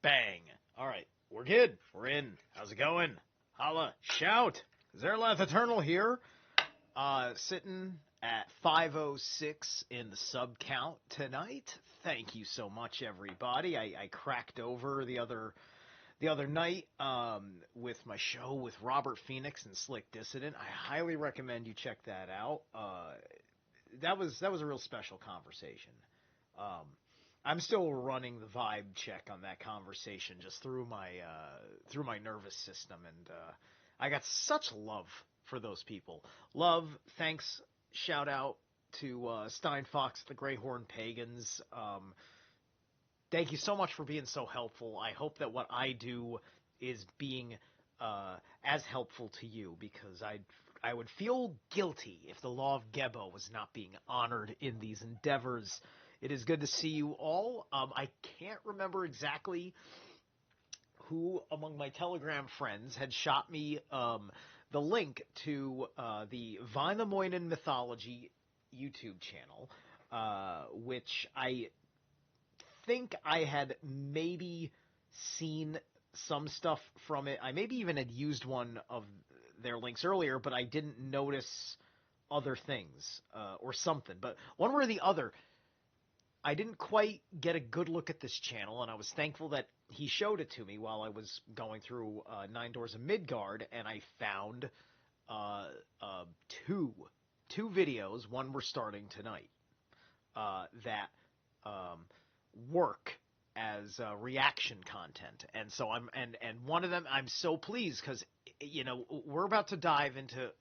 Bang. All right, we're good. We're in. How's it going? Holla, shout. Zerilath Eternal here. Sitting at 506 in the sub count tonight. Thank you so much, everybody. I cracked over the other night with my show with Robert Phoenix and Slick Dissident. I highly recommend you check that out. That was a real special conversation. Um, I'm still running the vibe check on that conversation just through my nervous system, and I got such love for those people. Love, thanks, shout out to Stein Fox, the Greyhorn Pagans. Thank you so much for being so helpful. I hope that what I do is being as helpful to you, because I would feel guilty if the law of Gebo was not being honored in these endeavors. It is good to see you all. I can't remember exactly who among my Telegram friends had shot me the link to the Vainamoinen Mythology YouTube channel, which I think I had maybe seen some stuff from it. I maybe even had used one of their links earlier, but I didn't notice other things or something. But one way or the other, I didn't quite get a good look at this channel, and I was thankful that he showed it to me while I was going through Nine Doors of Midgard, and I found two videos. One we're starting tonight that work as reaction content, and so and one of them I'm so pleased because we're about to dive into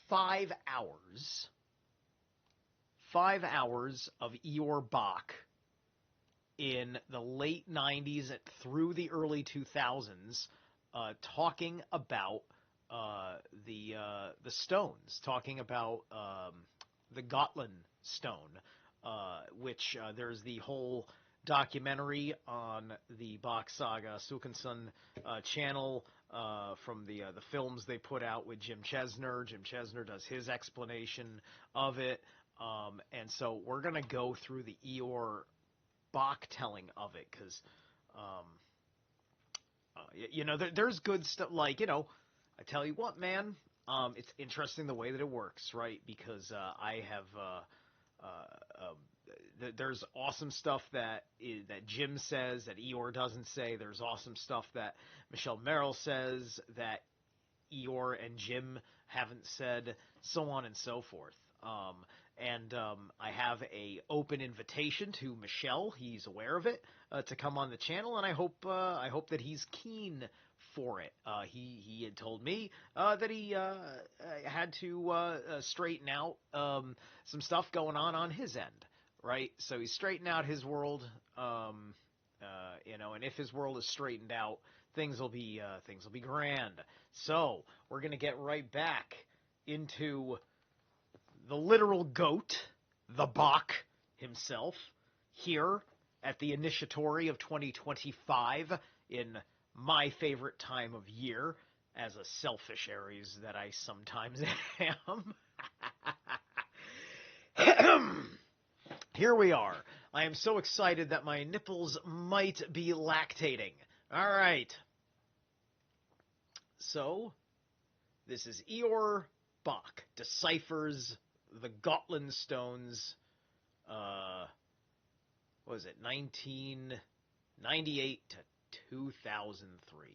5 hours. 5 hours of Eeyore Bock in the late 90s through the early 2000s, talking about the stones, talking about the Gotland stone, which there's the whole documentary on the Bock Saga Sukenson channel from the films they put out with Jim Chesner. Jim Chesner does his explanation of it. And so we're going to go through the Eeyore Bock telling of it, because, there's good stuff, like, I tell you what, man, it's interesting the way that it works, right? Because I have, there's awesome stuff that Jim says that Eeyore doesn't say. There's awesome stuff that Michelle Merrill says that Eeyore and Jim haven't said, so on and so forth. And I have a open invitation to Michelle. He's aware of it, to come on the channel, and I hope that he's keen for it. He had told me that he had to straighten out some stuff going on his end, right? So he's straightening out his world, and if his world is straightened out, things will be grand. So we're gonna get right back into the literal goat, the Bock himself, here at the initiatory of 2025 in my favorite time of year, as a selfish Aries that I sometimes am. Here we are. I am so excited that my nipples might be lactating. All right. So, this is Eeyore Bock deciphers the Gotland stones, what was it, 1998 to 2003.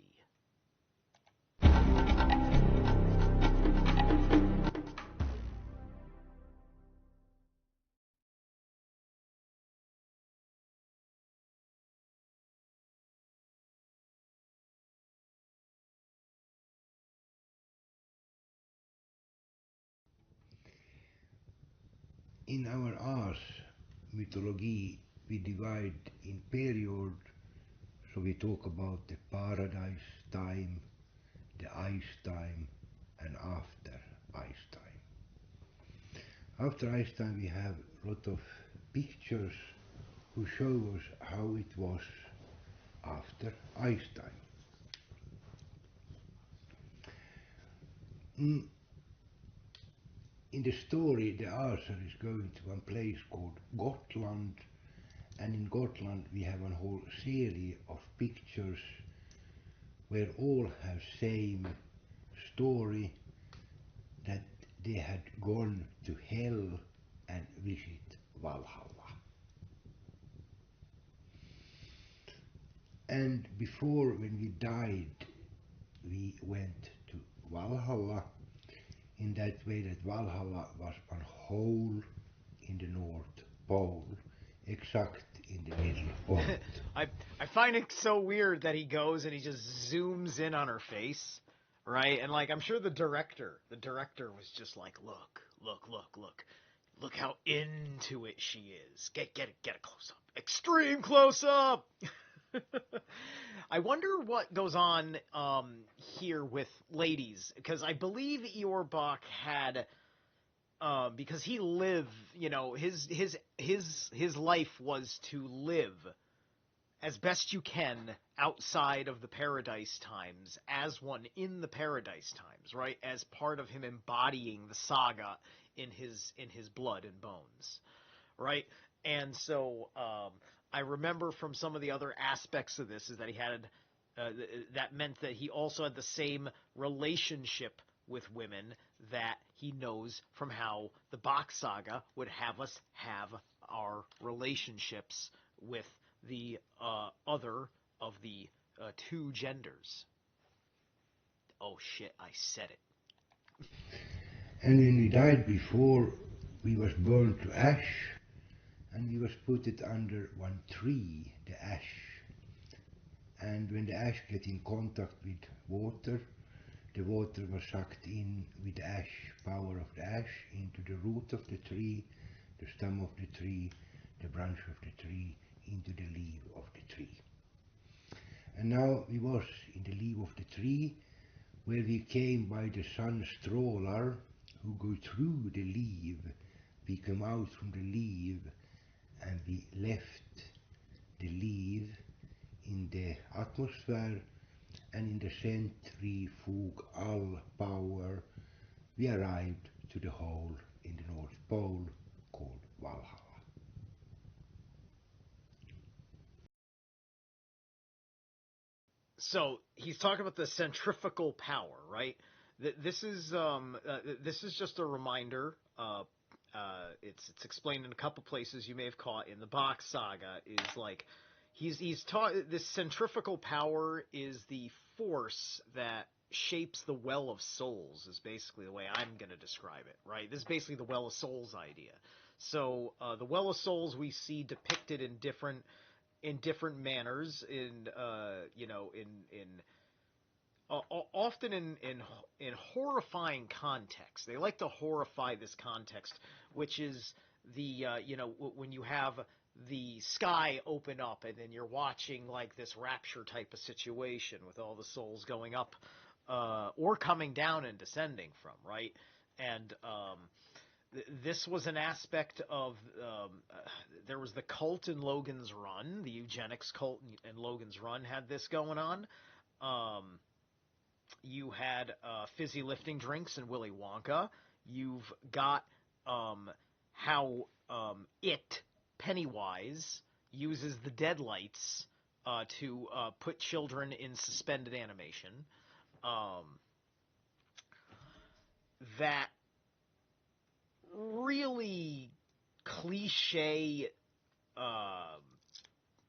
In our Ars mythology, we divide in period, so we talk about the paradise time, the ice time, and after ice time. After ice time, we have a lot of pictures who show us how it was after ice time. In the story, the Arthur is going to one place called Gotland, And in Gotland we have a whole series of pictures where all have same story, that they had gone to hell and visit Valhalla. And before, when we died, we went to Valhalla, in that way that Valhalla was a hole in the North Pole, exact in the middle point. I find it so weird that he goes and he just zooms in on her face, right? And like I'm sure the director was just like, look how into it she is. Get a close up, extreme close up. I wonder what goes on here with ladies, because I believe Eeyore Bock had because he lived, his life was to live as best you can outside of the paradise times as one in the paradise times, right? As part of him embodying the saga in his blood and bones, right? And so I remember from some of the other aspects of this is that he had that meant that he also had the same relationship with women that he knows from how the Bock saga would have us have our relationships with the other of the two genders. Oh shit, I said it. And when we died before, we was burned to ash, and we was put it under one tree, the ash. And when the ash get in contact with water, the water was sucked in with the ash, power of the ash, into the root of the tree, the stem of the tree, the branch of the tree, into the leaf of the tree. And now we was in the leaf of the tree, where we came by the sun stroller, who go through the leaf. We come out from the leaf, and we left the leaf in the atmosphere, and in the centrifugal power we arrived to the hole in the North Pole called Valhalla. So he's talking about the centrifugal power, right? This is just a reminder. It's explained in a couple places you may have caught in the Bock saga. Is like he's taught this centrifugal power is the force that shapes the well of souls. Is basically the way I'm going to describe it, right? This is basically the well of souls idea. So the well of souls we see depicted in different manners in often in horrifying context. They like to horrify this context, which is the when you have the sky open up and then you're watching like this rapture type of situation with all the souls going up or coming down and descending from, right? And this was an aspect of there was the cult in Logan's Run, the eugenics cult in Logan's Run had this going on. You had fizzy lifting drinks in Willy Wonka. You've got how Pennywise uses the deadlights to put children in suspended animation. That really cliche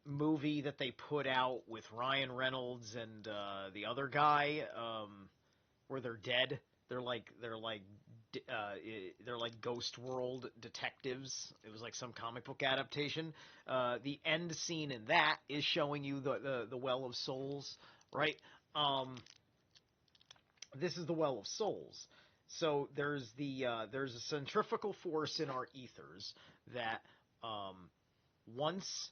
movie that they put out with Ryan Reynolds and the other guy, where they're dead. They're like Ghost World detectives. It was like some comic book adaptation. The end scene in that is showing you the Well of Souls, right? This is the Well of Souls. So there's a centrifugal force in our ethers that once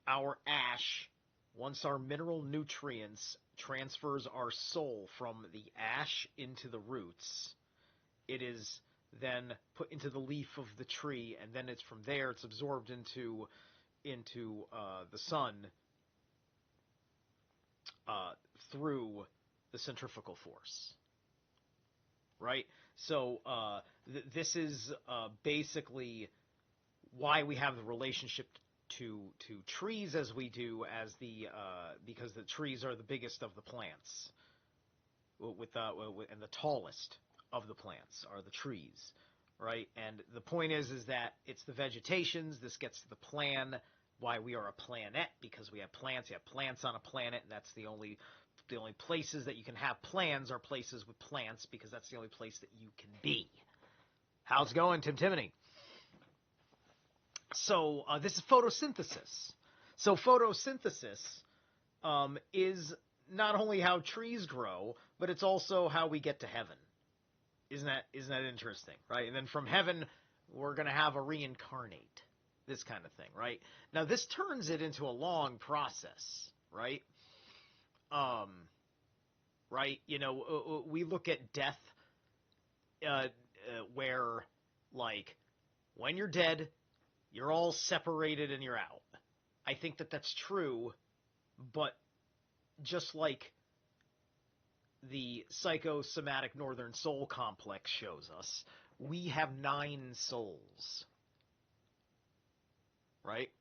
our ash, once our mineral nutrients transfers our soul from the ash into the roots, it is then put into the leaf of the tree, and then it's from there it's absorbed into the sun through the centrifugal force, right? So this is basically why we have the relationship trees as we do as because the trees are the biggest of the plants, and the tallest of the plants are the trees, right? And the point is that it's the vegetations. This gets to the plan why we are a planet, because we have plants. You have plants on a planet, and that's the only places that you can have plants are places with plants, because that's the only place that you can be. How's it going, Tim Timony? So this is photosynthesis. So photosynthesis is not only how trees grow, but it's also how we get to heaven. Isn't that interesting, right? And then from heaven, we're going to have a reincarnate, this kind of thing, right? Now this turns it into a long process, right? Right? You know, we look at death where, like, when you're dead, you're all separated and you're out. I think that that's true, but just like the psychosomatic northern soul complex shows us, we have 9 souls. Right?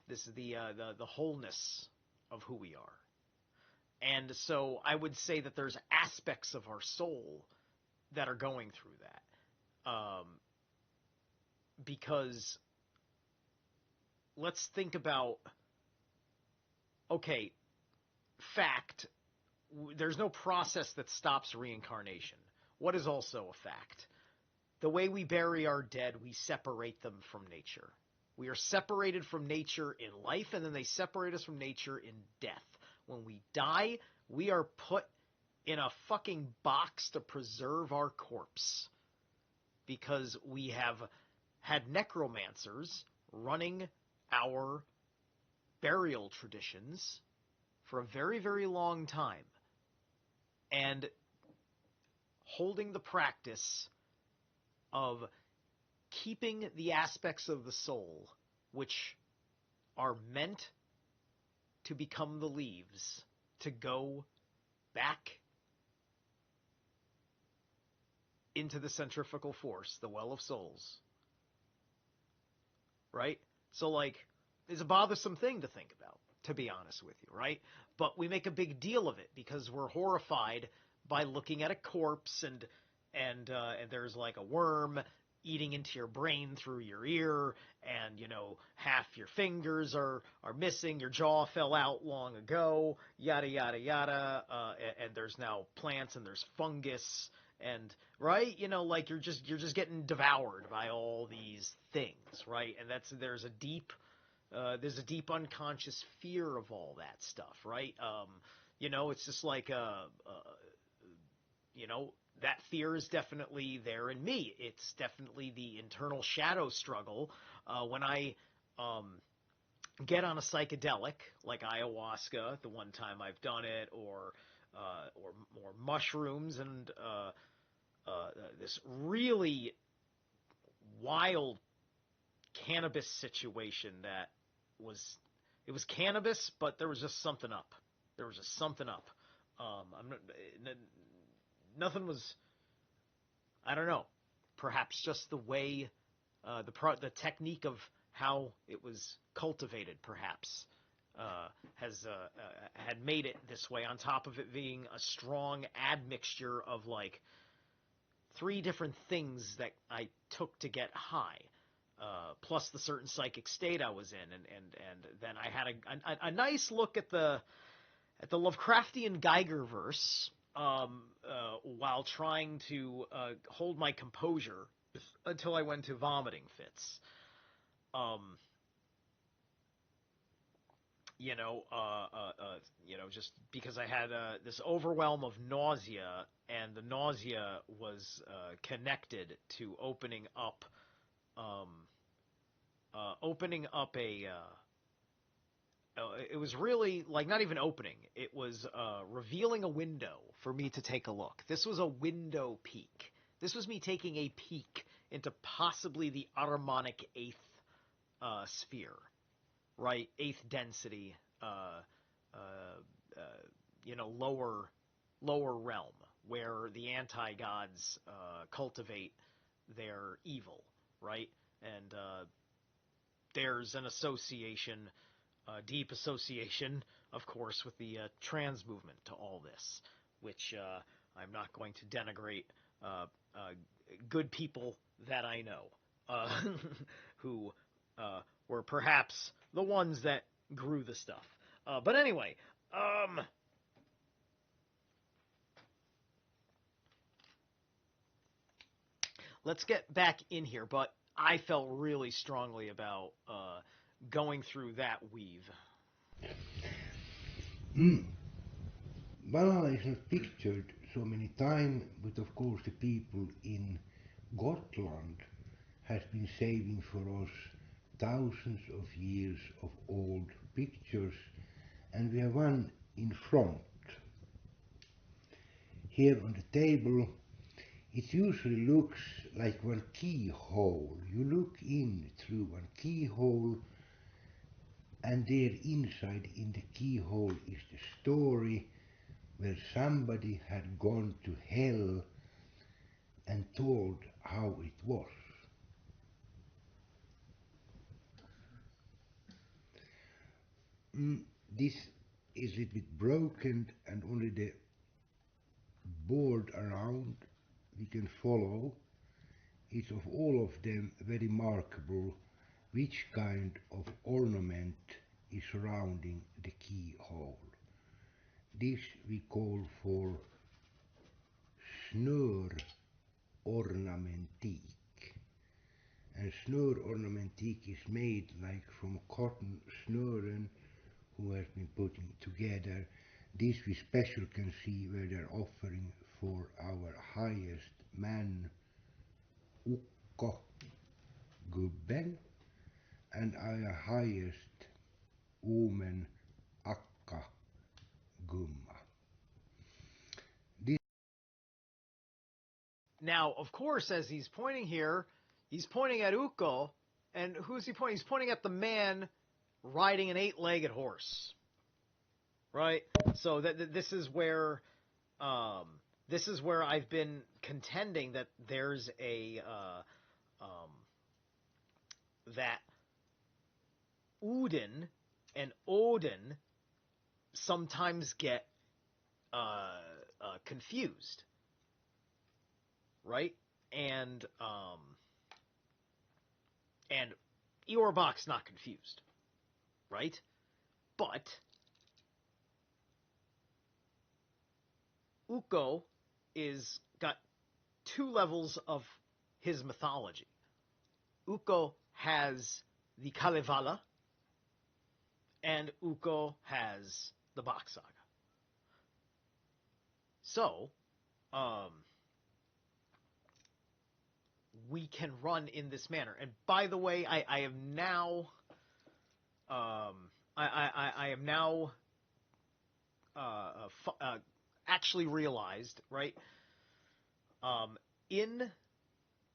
This is the wholeness of who we are. And so I would say that there's aspects of our soul that are going through that. Because let's think about, okay, fact, there's no process that stops reincarnation. What is also a fact? The way we bury our dead, we separate them from nature. We are separated from nature in life, and then they separate us from nature in death. When we die, we are put in a fucking box to preserve our corpse, because we have had necromancers running our burial traditions for a very, very long time, and holding the practice of keeping the aspects of the soul which are meant to become the leaves, to go back into the centrifugal force, the well of souls. Right? So, like, it's a bothersome thing to think about, to be honest with you, right? But we make a big deal of it because we're horrified by looking at a corpse, and there's like a worm eating into your brain through your ear, and, you know, half your fingers are missing, your jaw fell out long ago, yada, yada, yada, and there's now plants, and there's fungus, and, right, you know, like, you're just getting devoured by all these things, right? And there's a deep unconscious fear of all that stuff, right? You know, it's just like, you know, that fear is definitely there in me. It's definitely the internal shadow struggle. When I get on a psychedelic, like ayahuasca, the one time I've done it, or mushrooms, and this really wild cannabis situation that was cannabis, but there was just something up. Nothing was, I don't know, perhaps just the way, the technique of how it was cultivated, perhaps, had made it this way, on top of it being a strong admixture of, like, 3 different things that I took to get high, plus the certain psychic state I was in, and then I had a nice look at the Lovecraftian Geigerverse, while trying to hold my composure until I went to vomiting fits. You know, just because I had this overwhelm of nausea, and the nausea was connected to opening up it was really, like, not even opening. It was revealing a window for me to take a look. This was a window peek. This was me taking a peek into possibly the Ahrimanic 8th sphere, right? 8th density, you know, lower realm, where the anti-gods cultivate their evil, right? And there's an association, deep association, of course, with the trans movement to all this, which I'm not going to denigrate good people that I know who were perhaps the ones that grew the stuff. But anyway, let's get back in here. But I felt really strongly about going through that weave. Valhalla is not pictured so many times, but of course the people in Gotland has been saving for us thousands of years of old pictures, and we have one in front. Here on the table, it usually looks like one keyhole. You look in through one keyhole, and there inside in the keyhole is the story where somebody had gone to hell and told how it was. This is a little bit broken, and only the board around we can follow. It's of all of them very remarkable which kind of ornament is surrounding the keyhole. This we call for snörornamentik. And snörornamentik is made like from cotton snören who has been putting together. This we special can see where they're offering for our highest man, Ukko Gubben, and our highest woman, Akka Gumma. Now, of course, as he's pointing here, he's pointing at Ukko, and who's he pointing? He's pointing at the man riding an 8-legged horse, right? So this is where I've been contending that there's a that Udin and Odin sometimes get confused, right? And Eeyore Bock's not confused, right? But Ukko is got 2 levels of his mythology. Ukko has the Kalevala, and Ukko has the Bock Saga. So, we can run in this manner. And by the way, I have now, I am now actually realized, right? In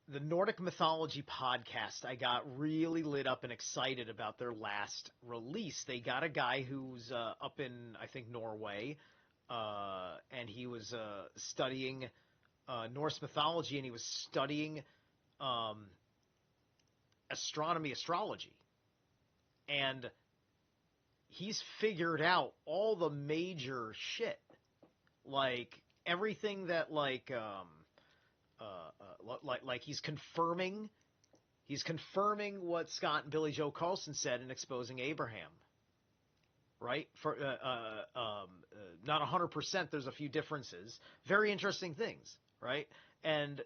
the Nordic Mythology podcast, I got really lit up and excited about their last release. They got a guy who's up in, I think, Norway, and he was studying Norse mythology, and he was studying astrology. And he's figured out all the major shit. Like, everything that, like he's confirming what Scott and Billy Joe Carlson said in Exposing Abraham, right? For not 100%, there's a few differences. Very interesting things, right? And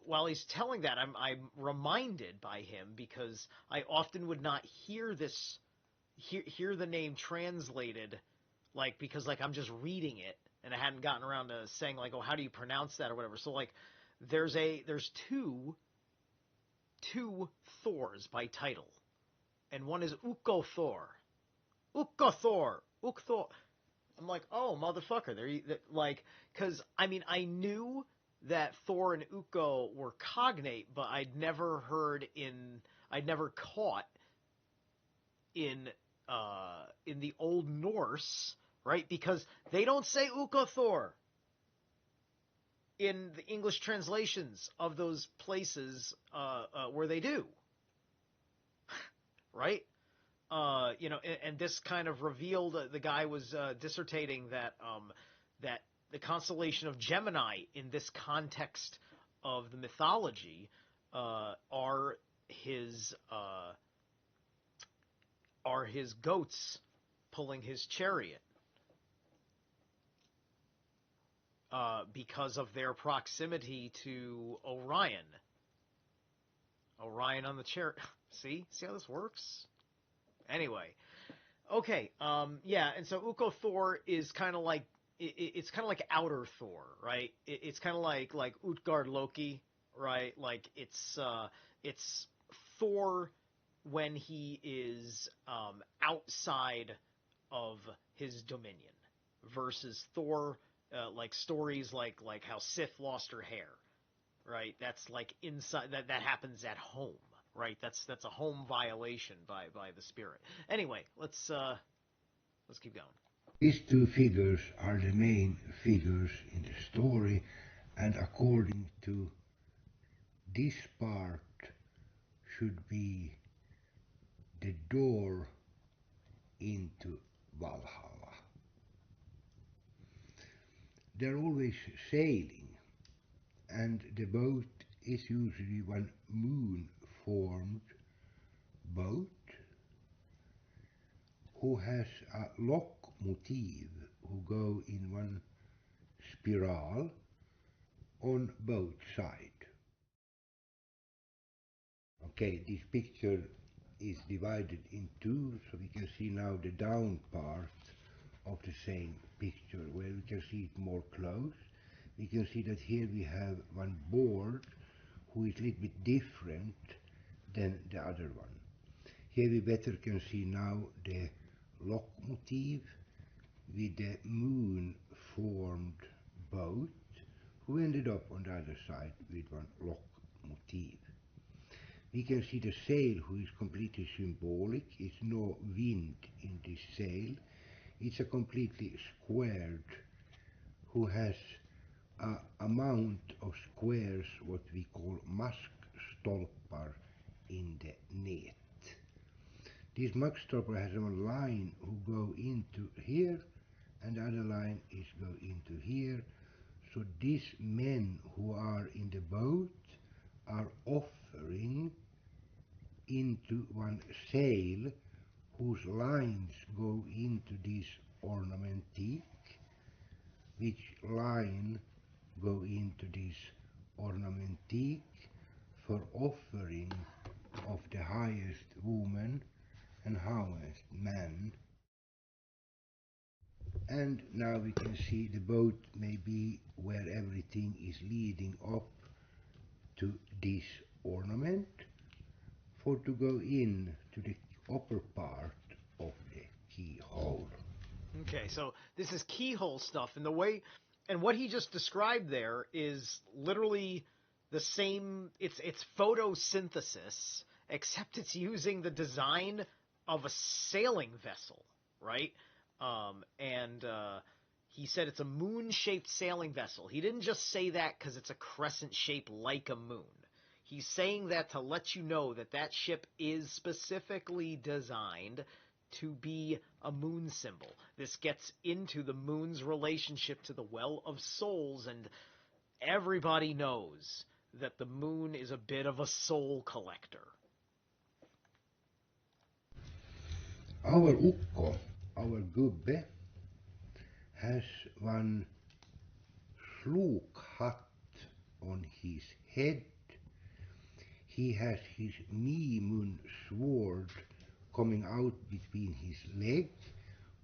while he's telling that, I'm reminded by him, because I often would not hear the name translated, like, because like I'm just reading it and I hadn't gotten around to saying like, oh, how do you pronounce that or whatever. So like there's two Thors by title, and one is Ukko Thor. Ukko Thor. Ukko Thor. I'm like, oh, motherfucker. Like, because I mean, I knew that Thor and Ukko were cognate, but I'd never caught in the Old Norse, right? Because they don't say Ukko Thor in the English translations of those places where they do, right? And this kind of revealed the guy was dissertating that the constellation of Gemini in this context of the mythology are his goats pulling his chariot because of their proximity to Orion. Orion on the chariot. See how this works? Anyway, okay, yeah, and so Ukko Thor is kind of like it's kind of like outer Thor, right? It's kind of like Utgard Loki, right? Like it's Thor when he is outside of his dominion versus Thor like stories like how Sif lost her hair, right? That's like inside that happens at home, right? That's a home violation by the spirit. Anyway, let's keep going. These two figures are the main figures in the story, and according to this part should be the door into Valhalla. They're always sailing, and the boat is usually one moon-formed boat who has a locomotive who go in one spiral on both sides. Okay, this picture is divided in two, so we can see now the down part of the same picture where we can see it more close. We can see that here we have one board who is a little bit different than the other one. Here we better can see now the locomotive with the moon-formed boat who ended up on the other side with one locomotive. We can see the sail who is completely symbolic. It's no wind in this sail. It's a completely squared who has a amount of squares what we call maskstolpar in the net. This maskstolpar has one line who go into here and the other line is go into here. So these men who are in the boat are offering into one sail whose lines go into this ornamentique, which line go into this ornamentique for offering of the highest woman and highest man. And now we can see the boat may be where everything is leading up to this ornament for to go in to the upper part of the keyhole. Okay, so this is keyhole stuff, and the way and what he just described there is literally the same. It's photosynthesis, except it's using the design of a sailing vessel, right? And he said it's a moon-shaped sailing vessel. He didn't just say that because it's a crescent shape like a moon. He's saying that to let you know that that ship is specifically designed to be a moon symbol. This gets into the moon's relationship to the Well of Souls, and everybody knows that the moon is a bit of a soul collector. Our Ukko, our gubbe, has one sluk hat on his head. He has his Mimun sword coming out between his legs,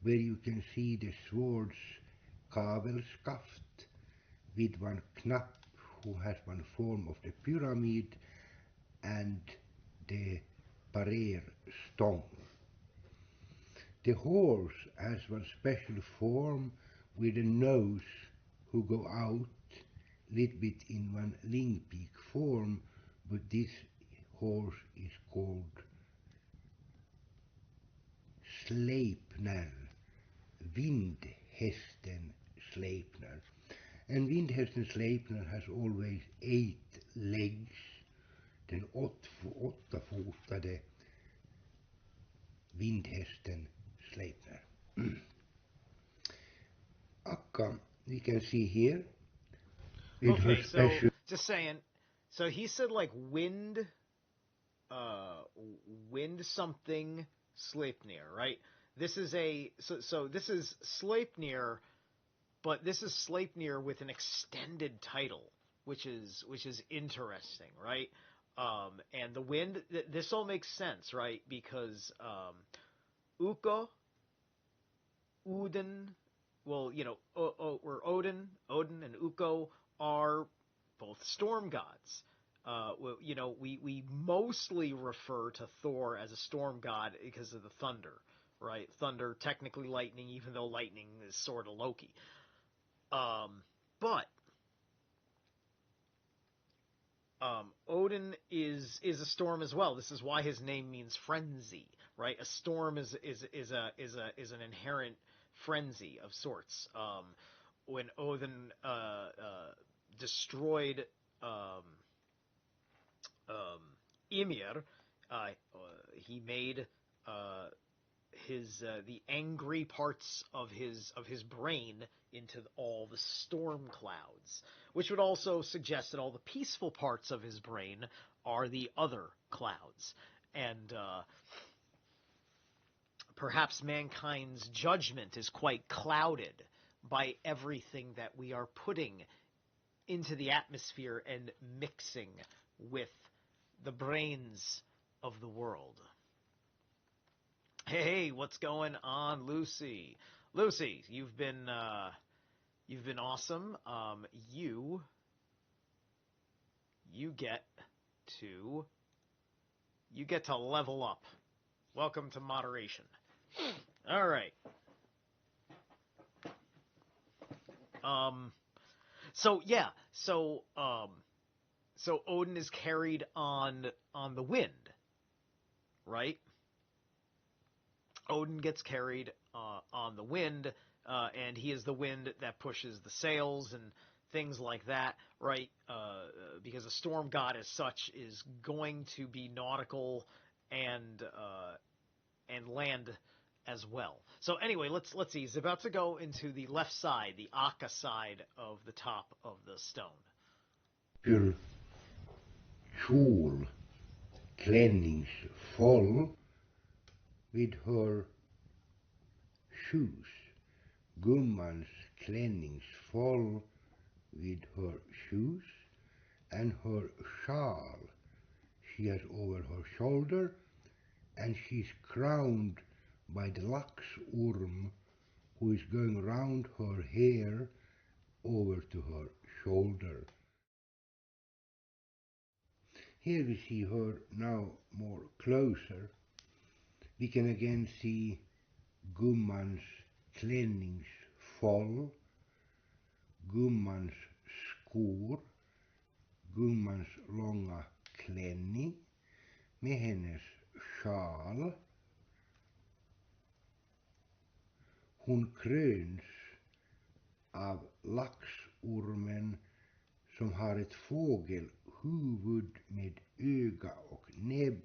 where you can see the sword's kavelskaft with one knapp who has one form of the pyramid and the parer stone. The horse has one special form with a nose who go out little bit in one lingpeak form, but this horse is called Sleipner, Vindhästen Sleipner. And Vindhästen Sleipner has always 8 legs, den åttfotade vindhästen Sleipner. Akka, we can see here, with her Okay, so special... just saying. So he said like wind something Sleipnir, right? This is so this is Sleipnir, but this is Sleipnir with an extended title, which is interesting, right? And the wind, this all makes sense, right? Because Ukko, Uden, well, or Odin and Ukko are both storm gods. We mostly refer to Thor as a storm god because of the thunder, right? Thunder, technically lightning, even though lightning is sort of Loki. But Odin is a storm as well. This is why his name means frenzy, right? A storm is an inherent frenzy of sorts. When Odin destroyed um, Ymir, he made his the angry parts of his brain into all the storm clouds, which would also suggest that all the peaceful parts of his brain are the other clouds, and perhaps mankind's judgment is quite clouded by everything that we are putting into the atmosphere and mixing with the brains of the world. Hey, what's going on, Lucy? Lucy, you've been awesome. You get to level up. Welcome to moderation. All right. So yeah, so Odin is carried on the wind, right? Odin gets carried on the wind, and he is the wind that pushes the sails and things like that, right? Because a storm god as such is going to be nautical and land as well. So anyway, let's see. He's about to go into the left side, the Akka side of the top of the stone. Your kjol, klänningsfåll, with her shoes. Gummans klänningsfåll with her shoes, and her shawl she has over her shoulder, and she's crowned by the laxorm who is going round her hair over to her shoulder. Here we see her now more closer. We can again see Gummans klänningsfåll, Gummans skor, Gummans långa klänning med hennes sjal. Hon kröns av laxormen som har ett fågelhuvud med öga och näbb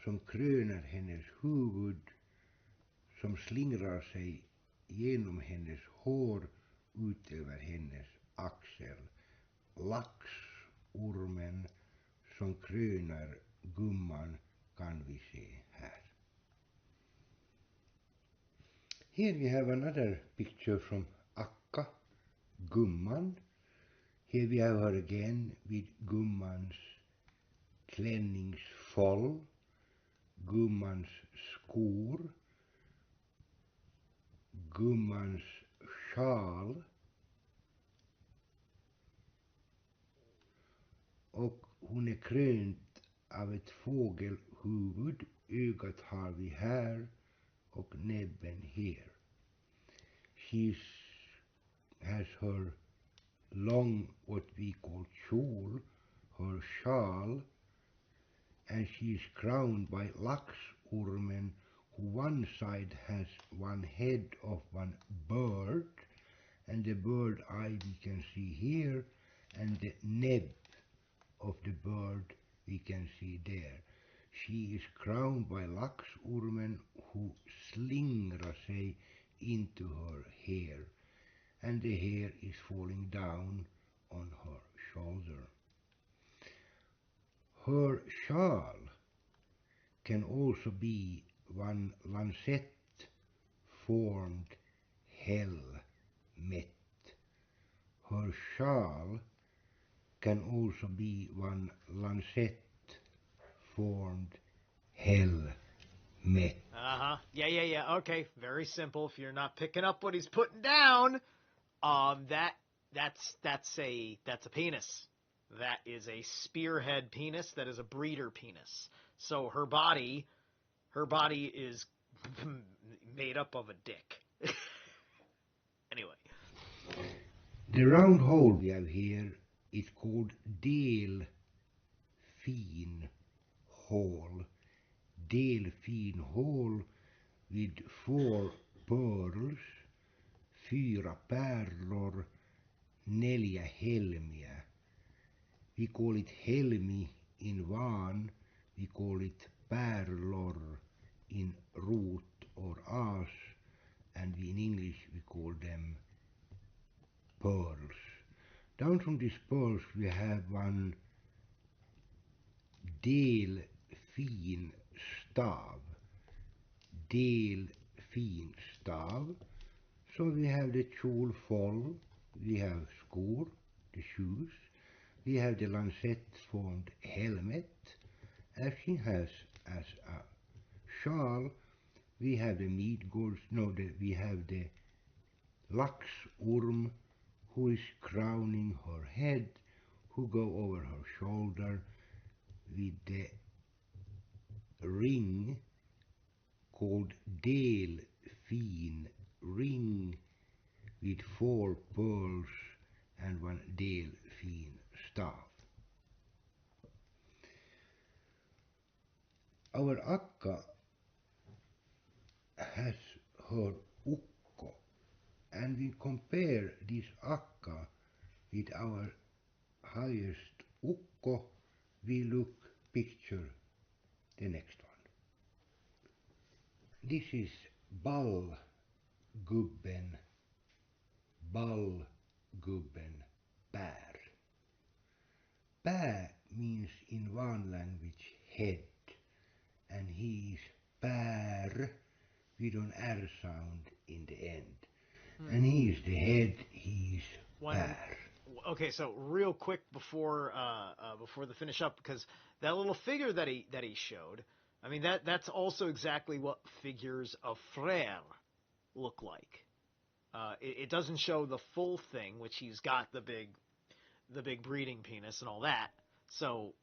som kröner hennes huvud, som slingrar sig genom hennes hår ut över hennes axel. Laxormen som kröner gumman kan vi se här. Here we have another picture from Akka, gumman. Here we have her again with gummans klänningsfåll, gummans skor, gummans sjal och hon är krönt av ett fågelhuvud. Ögat har vi här och näbben här. She has her long, what we call kjol, her shawl, and she is crowned by laxormen, who one side has one head of one bird, and the bird eye we can see here, and the neb of the bird we can see there. She is crowned by laxormen who slingrar sig into her hair, and the hair is falling down on her shoulder. Her shawl can also be one lancet-formed helmet. Her shawl can also be one lancet-formed helmet. Uh-huh. Yeah. Okay, very simple. If you're not picking up what he's putting down, that's a penis. That is a spearhead penis. That is a breeder penis. So her body is made up of a dick. Anyway. The round hole we have here is called delfinhål. Delfinhål with 4 pearls, 4 pärlor, 4 helmiä. We call it helmi in van, we call it pärlor in rot or as, and in English we call them pearls. Down from these pearls we have one delfinstav. Delfinstav. So we have the kjolfold, we have skor, the shoes, we have the lancet-formed helmet, as she has as a shawl. We have the we have the laxorm who is crowning her head, who go over her shoulder with the ring called delfin ring with 4 pearls and one delfin staff. Our akka has her ukko, and we compare this akka with our highest ukko. We look picture the next one. This is ballgubben, ballgubben pär. Pää means in one language head, and he is pär with an R sound in the end. And he is the head, he is pär. Okay, so real quick before the finish up, because that little figure that he showed, I mean that's also exactly what figures of frère look like. It doesn't show the full thing, which he's got the big breeding penis and all that. So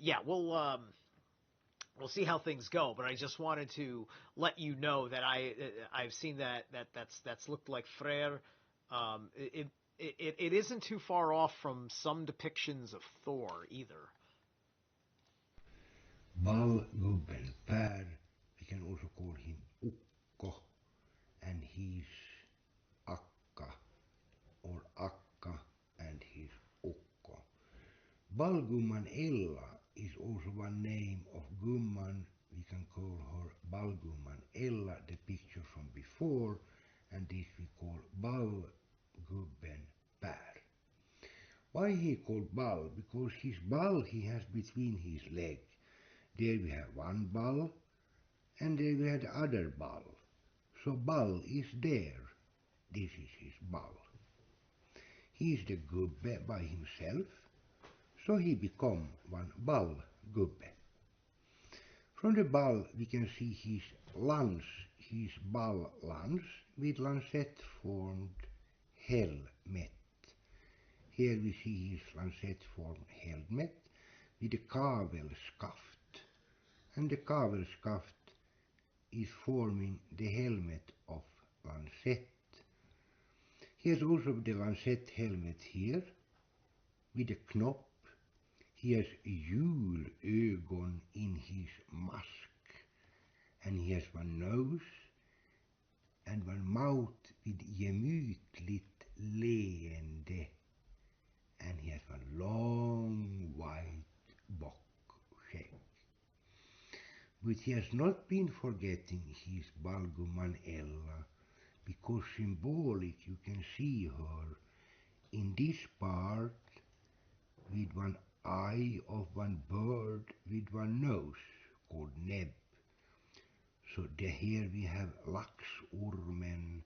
yeah, we'll see how things go. But I just wanted to let you know that I've seen that's looked like frère. It isn't too far off from some depictions of Thor either. Ballgubben pär, we can also call him ukko, and he's akka, or akka and his ukko. Ballgumman Ella is also one name of Gumman. We can call her Ballgumman Ella, the picture from before, and this we call Ballgubben pär. Why he called Ball? Because his ball he has between his legs. There we have one ball, and there we have the other ball. So ball is there. This is his ball. He is the gubbe by himself, so he become one ballgubbe. From the ball we can see his lance, his ball lance with lancet-formed helmet. Here we see his lancet-formed helmet with the kavelskaft, and the kavelskaft is forming the helmet of lancet. He has also the lancet helmet here with a knop. He has julögon in his mask, and he has one nose and one mouth with gemytligt leende, and he has one long white bock skägg. But he has not been forgetting his Balgumanella, because symbolic you can see her in this part with one eye of one bird with one nose, called Neb. So here we have laxormen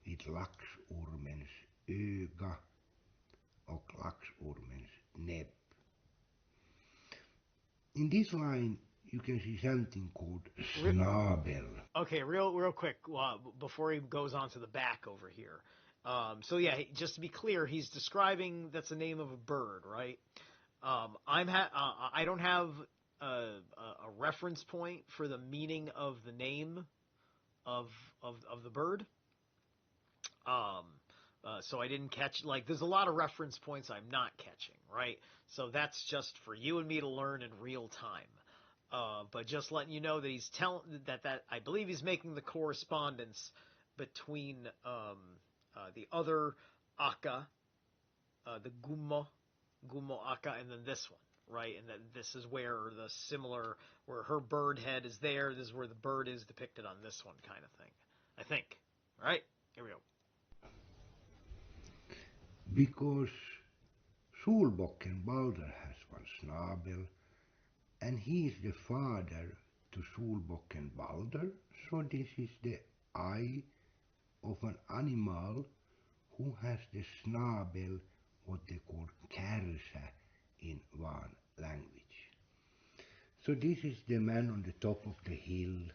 with laxormens öga och laxormens näbb. In this line, you can see something called snabel. Okay, real quick, before he goes on to the back over here. So yeah, just to be clear, he's describing that's the name of a bird, right? I don't have a reference point for the meaning of the name of the bird. So I didn't catch, like, there's a lot of reference points I'm not catching, right? So that's just for you and me to learn in real time. But just letting you know that he's telling that I believe he's making the correspondence between the other Akka, the Gummo Akka, and then this one, right? And that this is where where her bird head is there. This is where the bird is depicted on this one, kind of thing. I think, right? Here we go. Because Solbocken Balder has one snabel, and he is the father to Solbocken Balder, so this is the eye of an animal who has the snabel, what they call kärsa in one language. So this is the man on the top of the hill,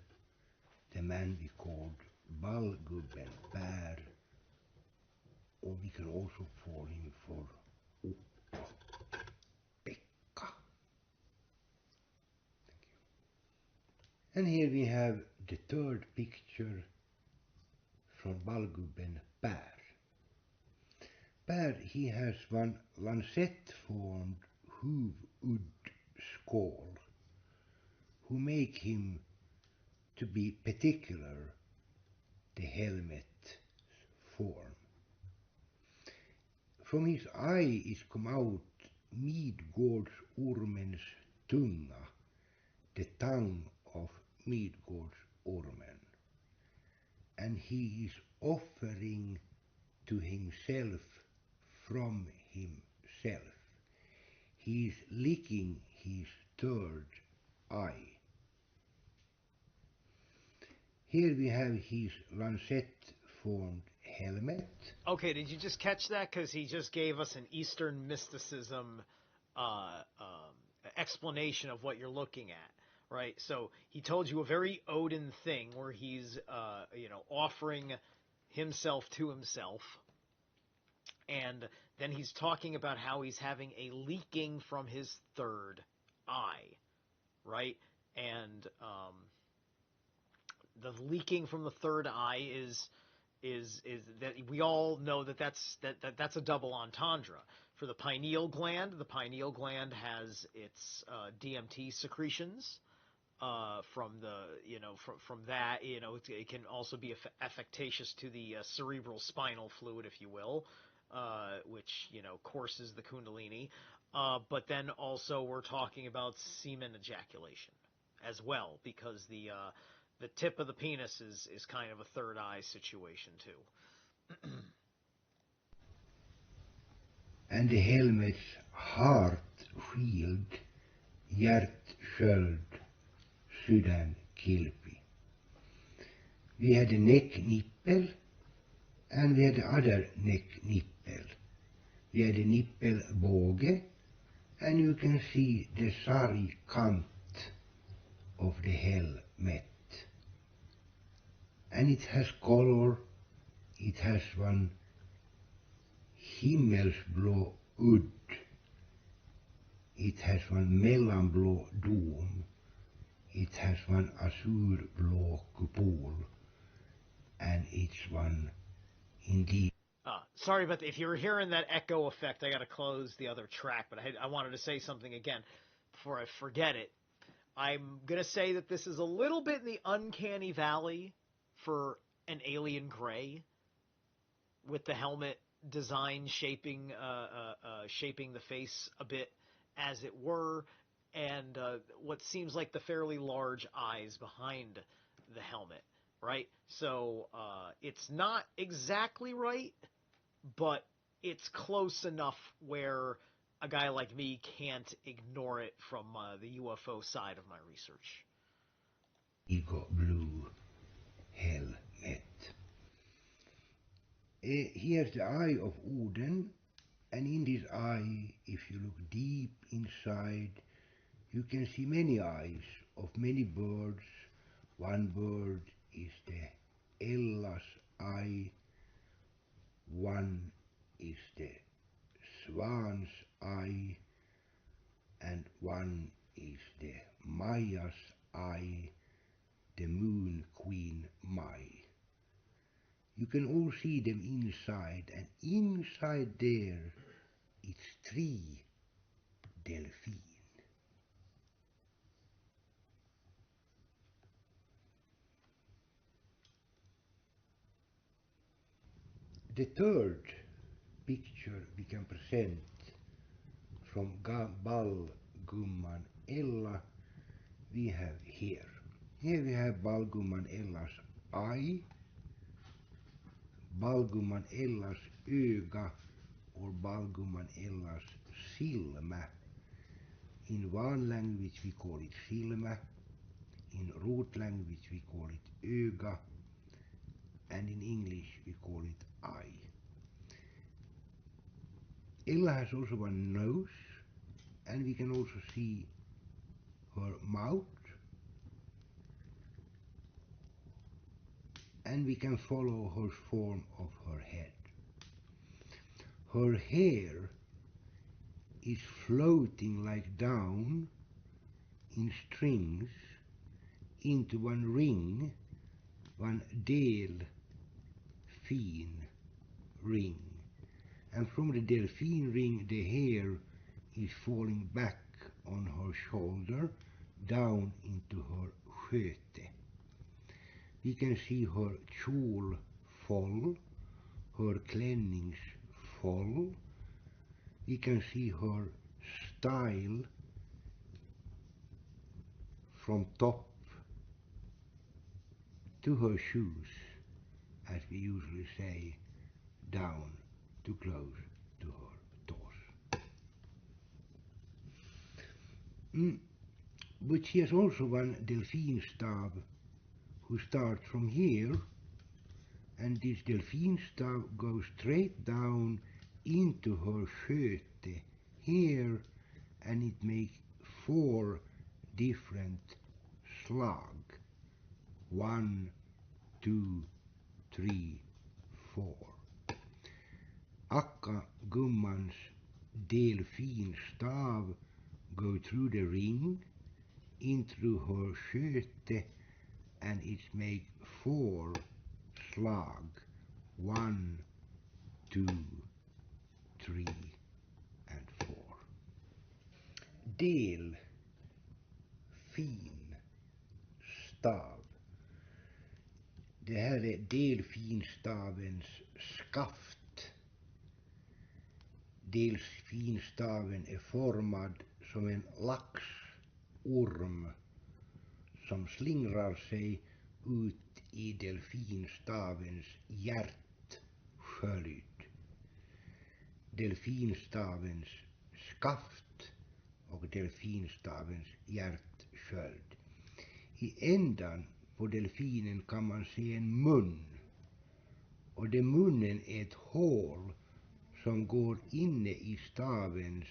the man we called Ballgubben Bär, or we can also call him for Ukko, Pekka. Thank you. And here we have the third picture from Ballgubben Bär. Bär, he has one lancet-formed huvud skull, who make him to be particular the helmet form. From his eye is come out Midgårdsormens tunga, the tongue of Midgårdsormen, and he is offering to himself from himself. He is licking his third eye. Here we have his lancet-formed helmet. Okay, did you just catch that? Because he just gave us an Eastern mysticism explanation of what you're looking at, right? So he told you a very Odin thing where he's, offering himself to himself, and then he's talking about how he's having a leaking from his third eye, right? And the leaking from the third eye is that we all know that's a double entendre. For the pineal gland has its DMT secretions from that. It can also be affectatious to the cerebral spinal fluid, if you will, which courses the kundalini. But then also we're talking about semen ejaculation as well, because the tip of the penis is kind of a third eye situation too. And the helmet's heart, shield, hjärtsköld, sydänkilpi. We had a neck nipple, and we had the other neck nipple. We had a nipple båge, and you can see the sarg kant of the helmet. And it has color, it has one himmelsblå udd, it has one mellanblå dom, it has one azurblå kupol, and it's one indeed. Sorry about that. If you're hearing that echo effect, I got to close the other track, but I wanted to say something again before I forget it. I'm going to say that this is a little bit in the uncanny valley for an alien gray, with the helmet design shaping the face a bit, as it were. and what seems like the fairly large eyes behind the helmet, right? So it's not exactly right, but it's close enough where a guy like me can't ignore it from the UFO side of my research. Ego blue helmet. Here's the eye of Odin, and in this eye, if you look deep inside, you can see many eyes of many birds. One bird is the Ella's eye, one is the swan's eye, and one is the Maya's eye, the moon queen Mai. You can all see them inside, and inside there it's three delphine. The third picture we can present from Balgumman Ella we have here. Here we have Balgumman Ellas eye, Balgumman Ellas öga, or Balgumman Ellas silmä. In one language we call it silmä, in root language we call it öga, and in English we call it eye. Ella has also one nose, and we can also see her mouth, and we can follow her form of her head. Her hair is floating like down in strings into one ring, one delfin ring. And from the delfin ring the hair is falling back on her shoulder down into her sköte. We can see her kjol fall, her klännings fall. We can see her style from top to her shoes, as we usually say, down to close to her toes. But she has also one delfinstav who starts from here, and this delfinstav goes straight down into her sköte here, and it makes 4 different slag. 1, 2, 3, 4. Akka gummans delfinstav go through the ring into her sköte, and it make 4 slag. 1, 2, 3, and 4. Delfinstav. Det här är delfinstavens skaft. Delfinstaven är formad som en laxorm som slingrar sig ut i delfinstavens hjärtsköld. Delfinstavens skaft och delfinstavens hjärtsköld. I ändan på delfinen kan man se en mun, och det munnen är ett hål som går inne i stavens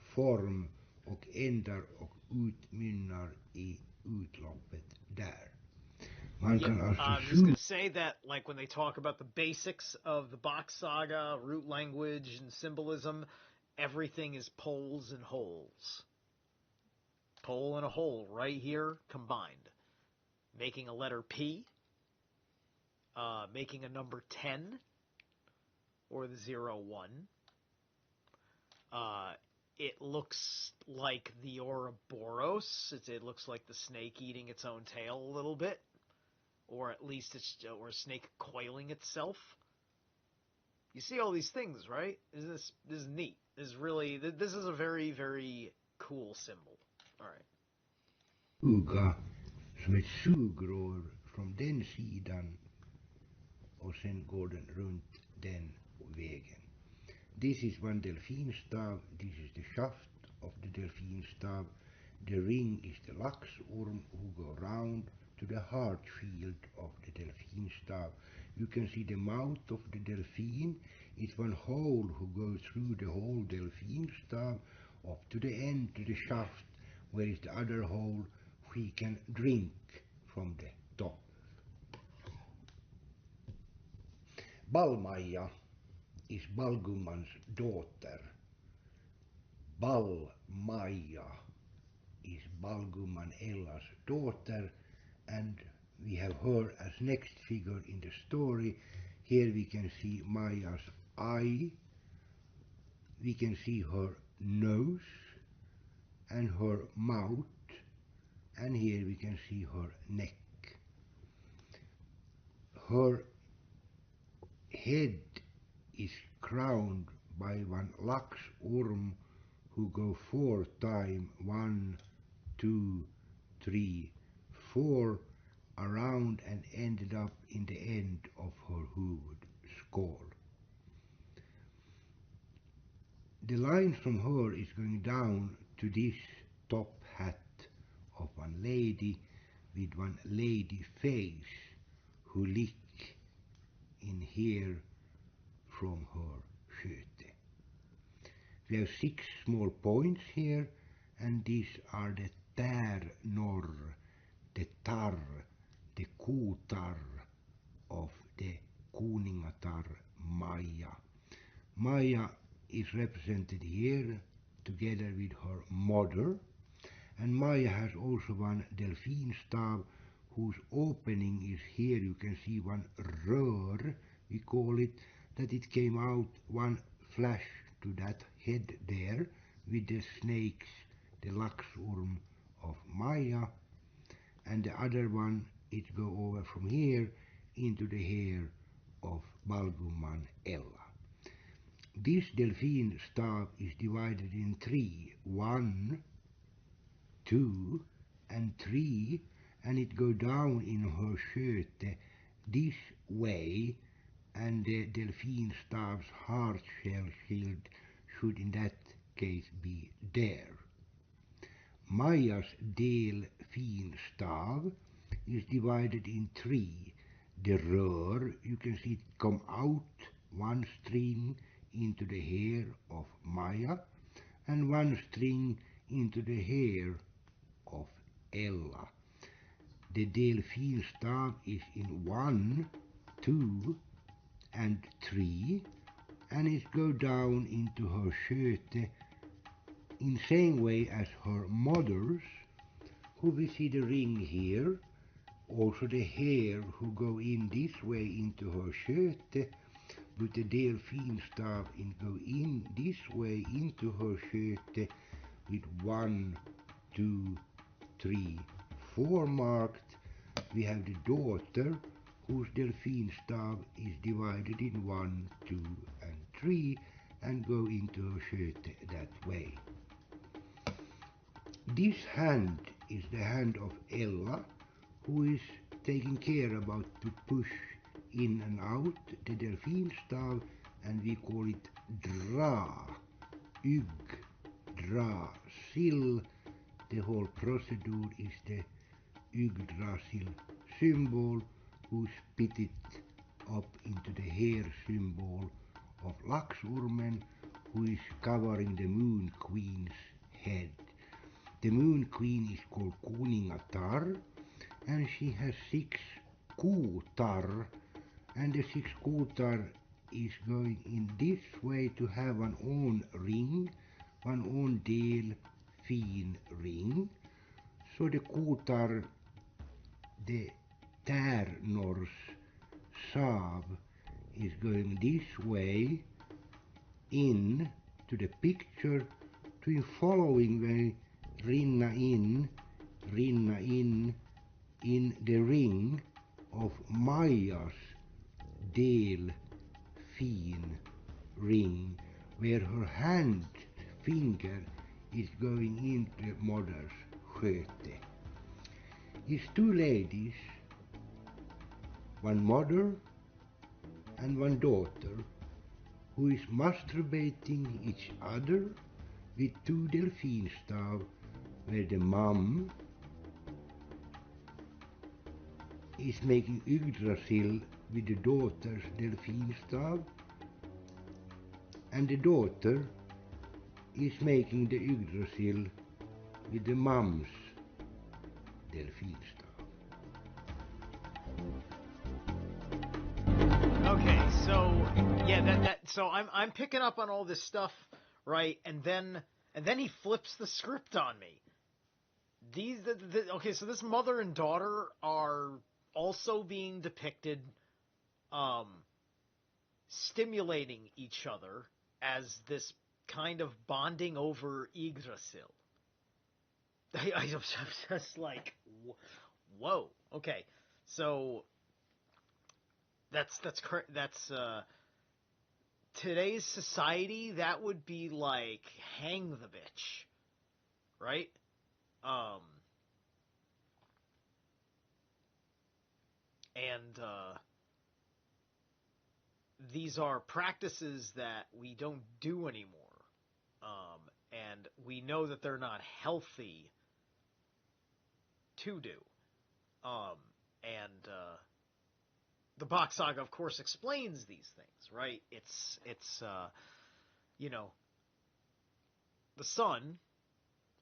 form och ändar och utmynnar i utloppet där. Man kan alltså I'm just going to say that, like, when they talk about the basics of the Bock Saga, root language, and symbolism, everything is poles and holes. Pole and a hole right here combined. Making a letter P, making a number 10, or the 01. It looks like the Ouroboros. It looks like the snake eating its own tail a little bit, or at least or a snake coiling itself. You see all these things, right? This is neat. This is a very, very cool symbol. All right. Suga som ett sugrör från den sidan och sen går den runt den vägen. This is one delfinstav, this is the shaft of the delfinstav. The ring is the laxorm who go round to the heart field of the delfinstav. You can see the mouth of the delphin. It's one hole who goes through the whole delfinstav up to the end to the shaft, where is the other hole we can drink from the top. Ball-Maja is Ballgummans daughter. Ball-Maja is Ballgumman Ella's daughter, and we have her as next figure in the story. Here we can see Maja's eye, we can see her nose and her mouth, and here we can see her neck. Her head is crowned by one laxorm who go 4 times, 1, 2, 3, 4 around and ended up in the end of her hooved skull. The line from her is going down to this top hat of one lady with one lady face who lick in here from her sköte. We have 6 small points here, and these are the tärnor, the tar, the kotar of the kuningatar Maja. Maja is represented here together with her mother, and Maja has also one delfinstav whose opening is here. You can see one rör, we call it, that it came out one flash to that head there with the snakes, the laxorm of Maja, and the other one it go over from here into the hair of Ballgumman Ella. This delphin stav is divided in 3, 1, 2 and 3, and it go down in her sköte this way, and the delphin stav's heart shell shield should in that case be there. Maja's delfinstav is divided in 3. The rör, you can see it come out one string into the hair of Maja and one string into the hair of Ella. The delfinstav is in 1, 2 and 3, and it go down into her sköte in same way as her mother's, who we see the ring here, also the hair who go in this way into her sköte, but the delfinstav go in this way into her sköte with 1, 2, 3, 4 marked. We have the daughter whose delfinstav is divided in 1, 2 and 3 and go into her sköte that way. This hand is the hand of Ella, who is taking care about to push in and out the delfinstav, and we call it dra, dra, sill. The whole procedure is the Yggdrasil symbol, who spit it up into the hair symbol of laxormen, who is covering the moon queen's head. The moon queen is called kuningatar, and she has 6 kotar, and the 6 kotar is going in this way to have one own ring, one own delfin ring. So the kotar, the tärnors sav, is going this way in to the picture, to in following way rinna in in the ring of Maja's delfin ring, where her hand finger is going into mother's sköte. Is two ladies, one mother and one daughter, who is masturbating each other with two delfinstav, where the mom is making Yggdrasil with the daughter's delfinstav, and the daughter is making the Yggdrasil with the mom's delfinstav. Okay, so yeah, so I'm picking up on all this stuff, right? And then he flips the script on me. Okay, so this mother and daughter are also being depicted stimulating each other as this kind of bonding over Yggdrasil. I'm just like, whoa. Okay, so that's today's society. That would be like hang the bitch, right? And these are practices that we don't do anymore. And we know that they're not healthy to do. And the Bock Saga, of course, explains these things, right? It's the sun.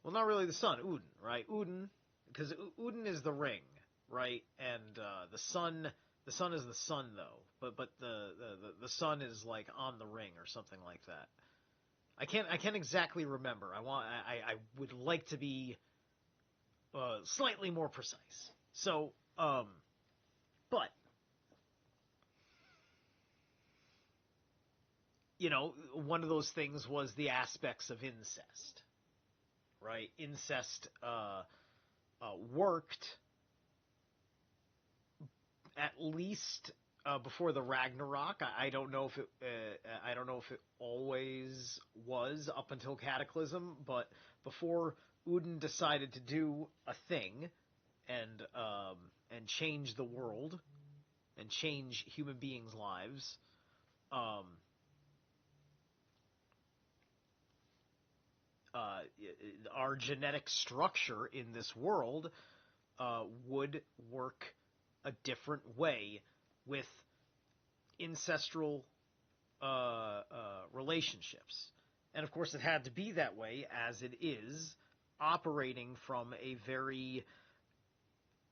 Well, not really the sun, Odin, right? Odin, because Odin is the ring, right? And the sun is the sun, though. But the sun is like on the ring or something like that. I can't exactly remember. I would like to be slightly more precise. So, but one of those things was the aspects of incest, right? Incest worked at least before the Ragnarok. I don't know if it always was up until Cataclysm, but before Odin decided to do a thing and change the world and change human beings' lives, our genetic structure in this world would work a different way with ancestral relationships. And of course it had to be that way as it is operating from a very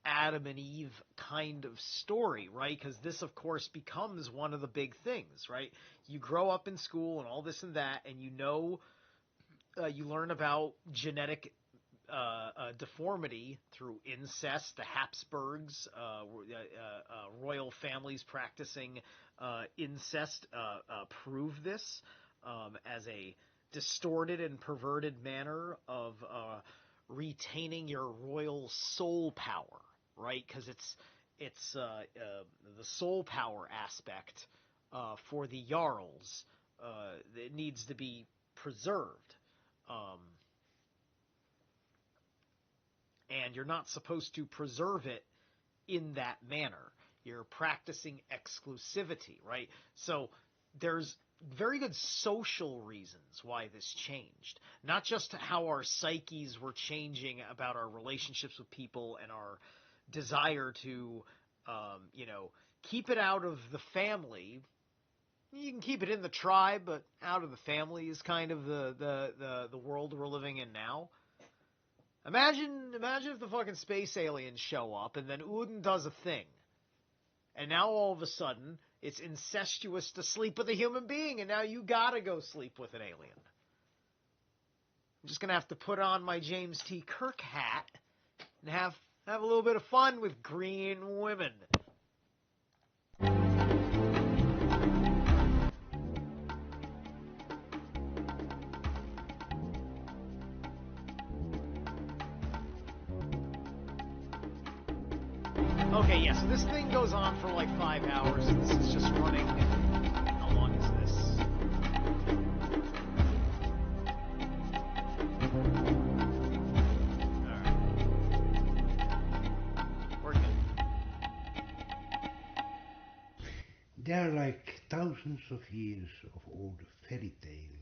Adam and Eve kind of story, right? Because this, of course, becomes one of the big things, right? You grow up in school and all this and that, and you learn about genetic deformity through incest. The Habsburgs, royal families practicing incest, prove this as a distorted and perverted manner of retaining your royal soul power, right? Because it's the soul power aspect for the Jarls. It needs to be preserved. And you're not supposed to preserve it in that manner. You're practicing exclusivity, right? So there's very good social reasons why this changed. Not just how our psyches were changing about our relationships with people and our desire to, keep it out of the family. You can keep it in the tribe, but out of the family is kind of the world we're living in now. Imagine if the fucking space aliens show up and then Odin does a thing. And now all of a sudden, it's incestuous to sleep with a human being, and now you gotta go sleep with an alien. I'm just gonna have to put on my James T. Kirk hat and have a little bit of fun with green women. Okay, yeah, so this thing goes on for like 5 hours, and this is just running. How long is this? They are like thousands of years of old fairy tale.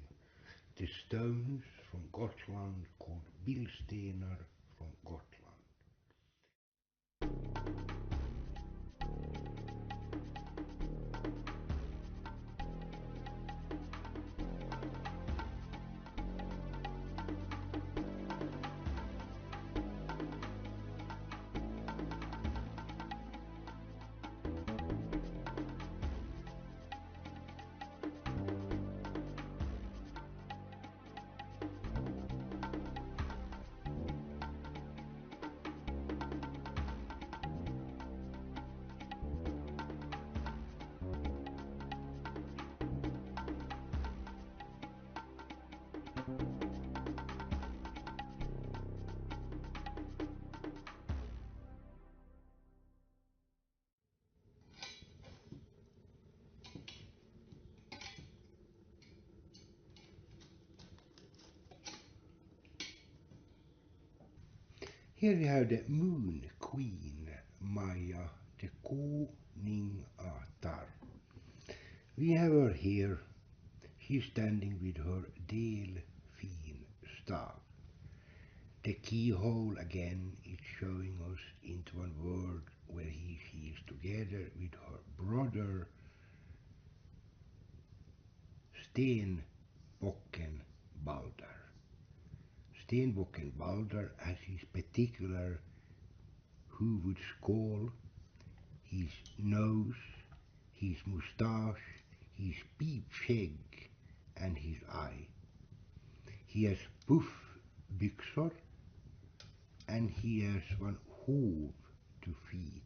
The stones from Gotland called Billstenar from Gotland. Here we have the Moon Queen, Maya, the Kuningatar. We have her here. She's standing with her delfin staff. The keyhole again is showing us into one world where she is together with her brother Stenbocken Balder. Stenbocken Balder has his particular huvudskål, his nose, his moustache, his pipskägg and his eye. He has puffbyxor and he has one hoof to feet.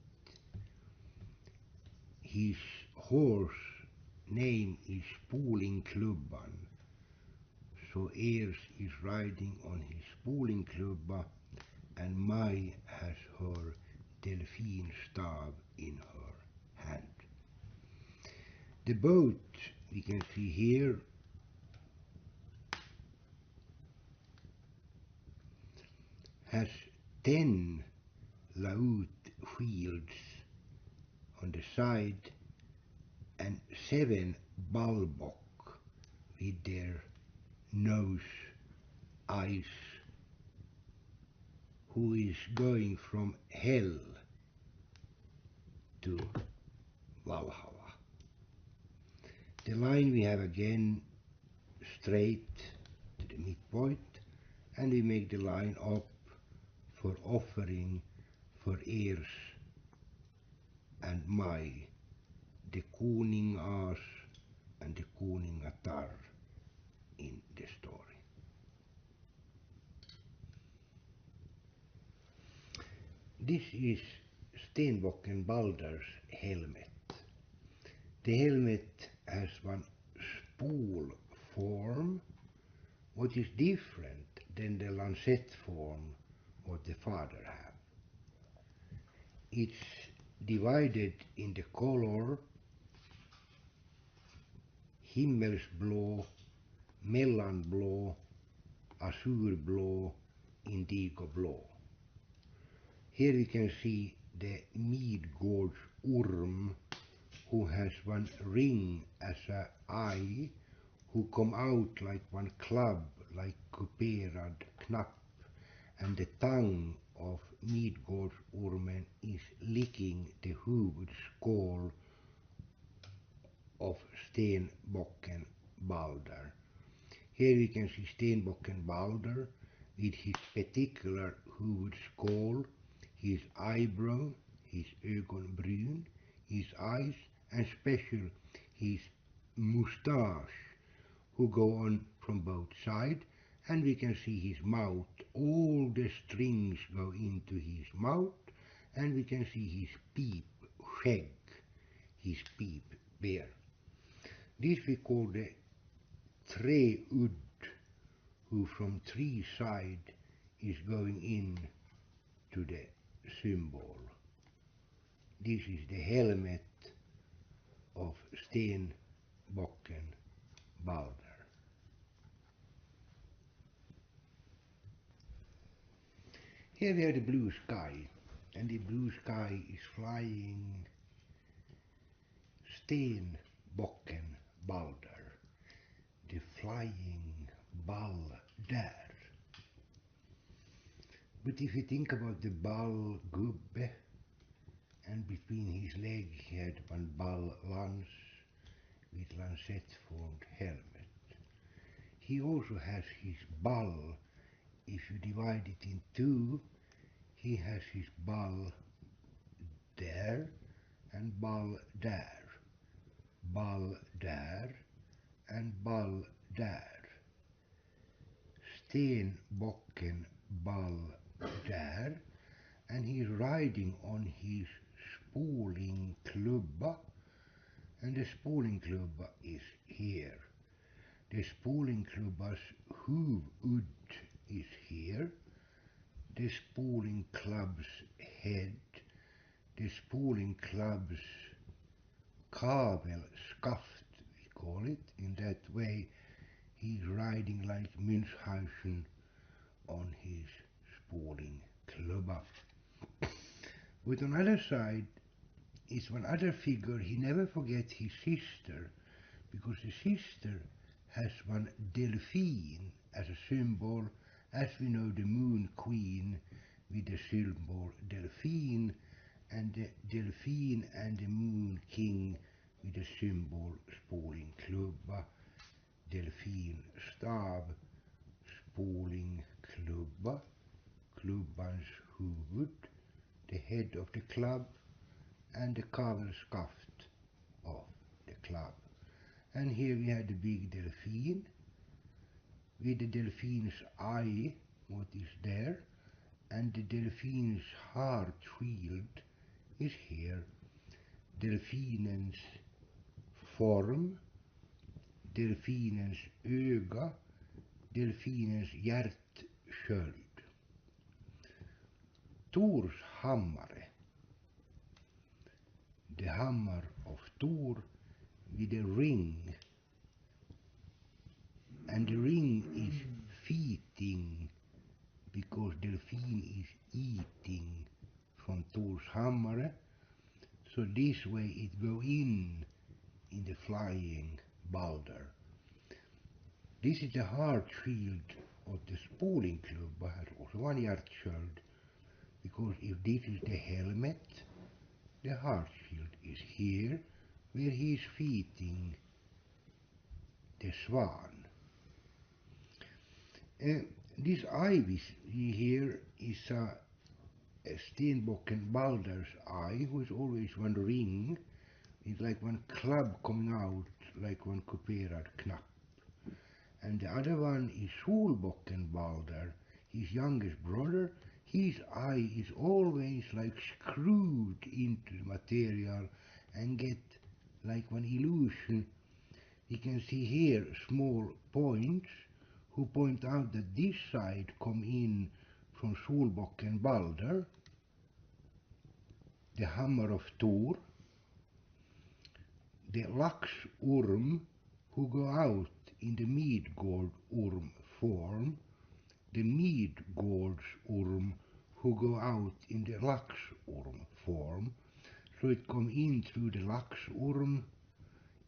His horse name is Spoolingklubban, so Ers is riding on his Spoolingklubba and Maj has her delfinstav in her hand. The boat we can see here has 10 laut shields on the side and 7 balbock with their nose eyes who is going from hell to Valhalla. The line we have again straight to the midpoint and we make the line up for offering for Ers and Maj, the Kuningas and the Kuningatar in the story. This is Stenbocken Balder's helmet. The helmet has one spool form, what is different than the lancet form what the father have. It's divided in the color himmelsblå, mellanblå, azurblå, indigoblå. Here we can see the Midgårdsorm who has one ring as an eye who come out like one club, like kuperad knapp, and the tongue of Midgårdsormen is licking the huvudskål of Stenbocken Balder. Here we can see Stenbocken Balder with his particular huvudskål, his eyebrow, his ögonbryn, his eyes, and special his moustache, who go on from both sides, and we can see his mouth. All the strings go into his mouth, and we can see his pipskägg, his peep bear. This we call the treudd, who from 3 sides is going in to the symbol. This is the helmet of Stenbocken Balder. Here we have the blue sky, and the blue sky is flying Stenbocken Balder, the flying ball där. But if you think about the ball gubbe, and between his legs he had one ball lance with lancet-formed helmet. He also has his ball. If you divide it in two, he has his ball där and ball där, ball där and ball där. Stenbocken ball där, and he's riding on his spolingklubba, and the spolingklubba is here. The spolingklubba's huvud is here. The spolingklubb's head, the spolingklubb's kavelskaft, we call it. In that way, he's riding like Münchhausen on his spolingklubba. But on the other side is one other figure. He never forgets his sister, because the sister has one delphine as a symbol, as we know the moon queen with the symbol delphine, and the delphine and the moon king with the symbol spolingklubba, delfinstav, spolingklubba, klubbans huvud, the head of the club, and the kavelskaft of the club. And here we had the big delphine, with the delphine's eye, what is there, and the delphine's heart shield is here. Delfinens form, delfinens öga, delfinens hjärtsköld. Thors hammare, the hammer of Thor with a ring, and the ring is feeding because delphine is eating from Thor's hammare, so this way it go in the flying Balder. This is the heart shield of the spolingklubba, has also one hjärtsköld, because if this is the helmet, the heart shield is here, where he is feeding the swan. This eye we see here is a Stenbocken Balder's eye, who is always one ring. It's like one club coming out, like one kuperad knapp. And the other one is Solbocken Balder, his youngest brother. His eye is always like screwed into the material and get like one illusion. You can see here small points who point out that this side come in from Solbocken Balder, the hammer of Thor, the laxorm who go out in the Midgårdsorm form, the Midgårdsorm who go out in the laxorm form. So it come in through the laxorm,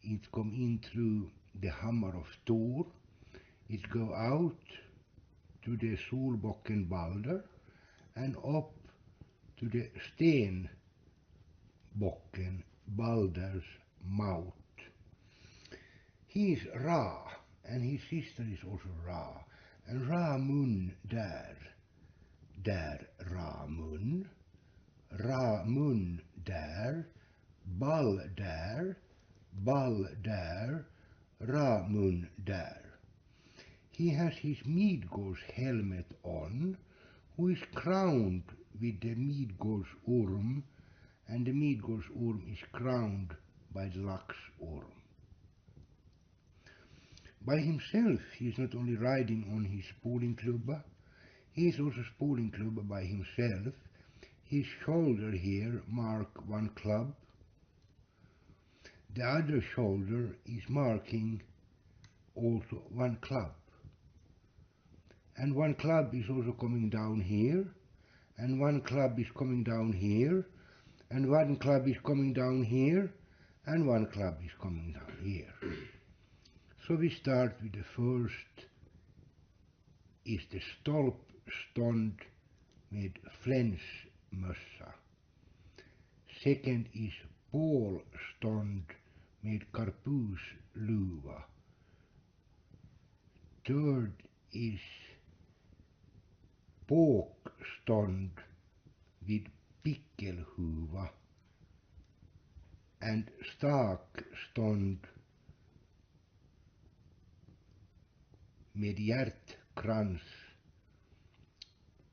it come in through the hammer of Thor, it go out to the Solbocken Balder and up to the Stenbocken Balder's mouth. He is Ra, and his sister is also Ra, and Ra mun där Ra mun där, ball där, Ra mun där. He has his Midgård's helmet on, who is crowned with the Midgårdsorm, and the Midgårdsorm is crowned by the laxorm. By himself he is not only riding on his spolingklubba, he is also spolingklubba by himself. His shoulder here mark one club, the other shoulder is marking also one club. And one club is also coming down here, and one club is coming down here, and one club is coming down here, and one club is coming down here. So we start with the first is the stolpstånd med flänsmössa. Second is pålstånd med karpusluva. Third is båkstånd vid pickelhuva. And stakstånd med hjärtkrans.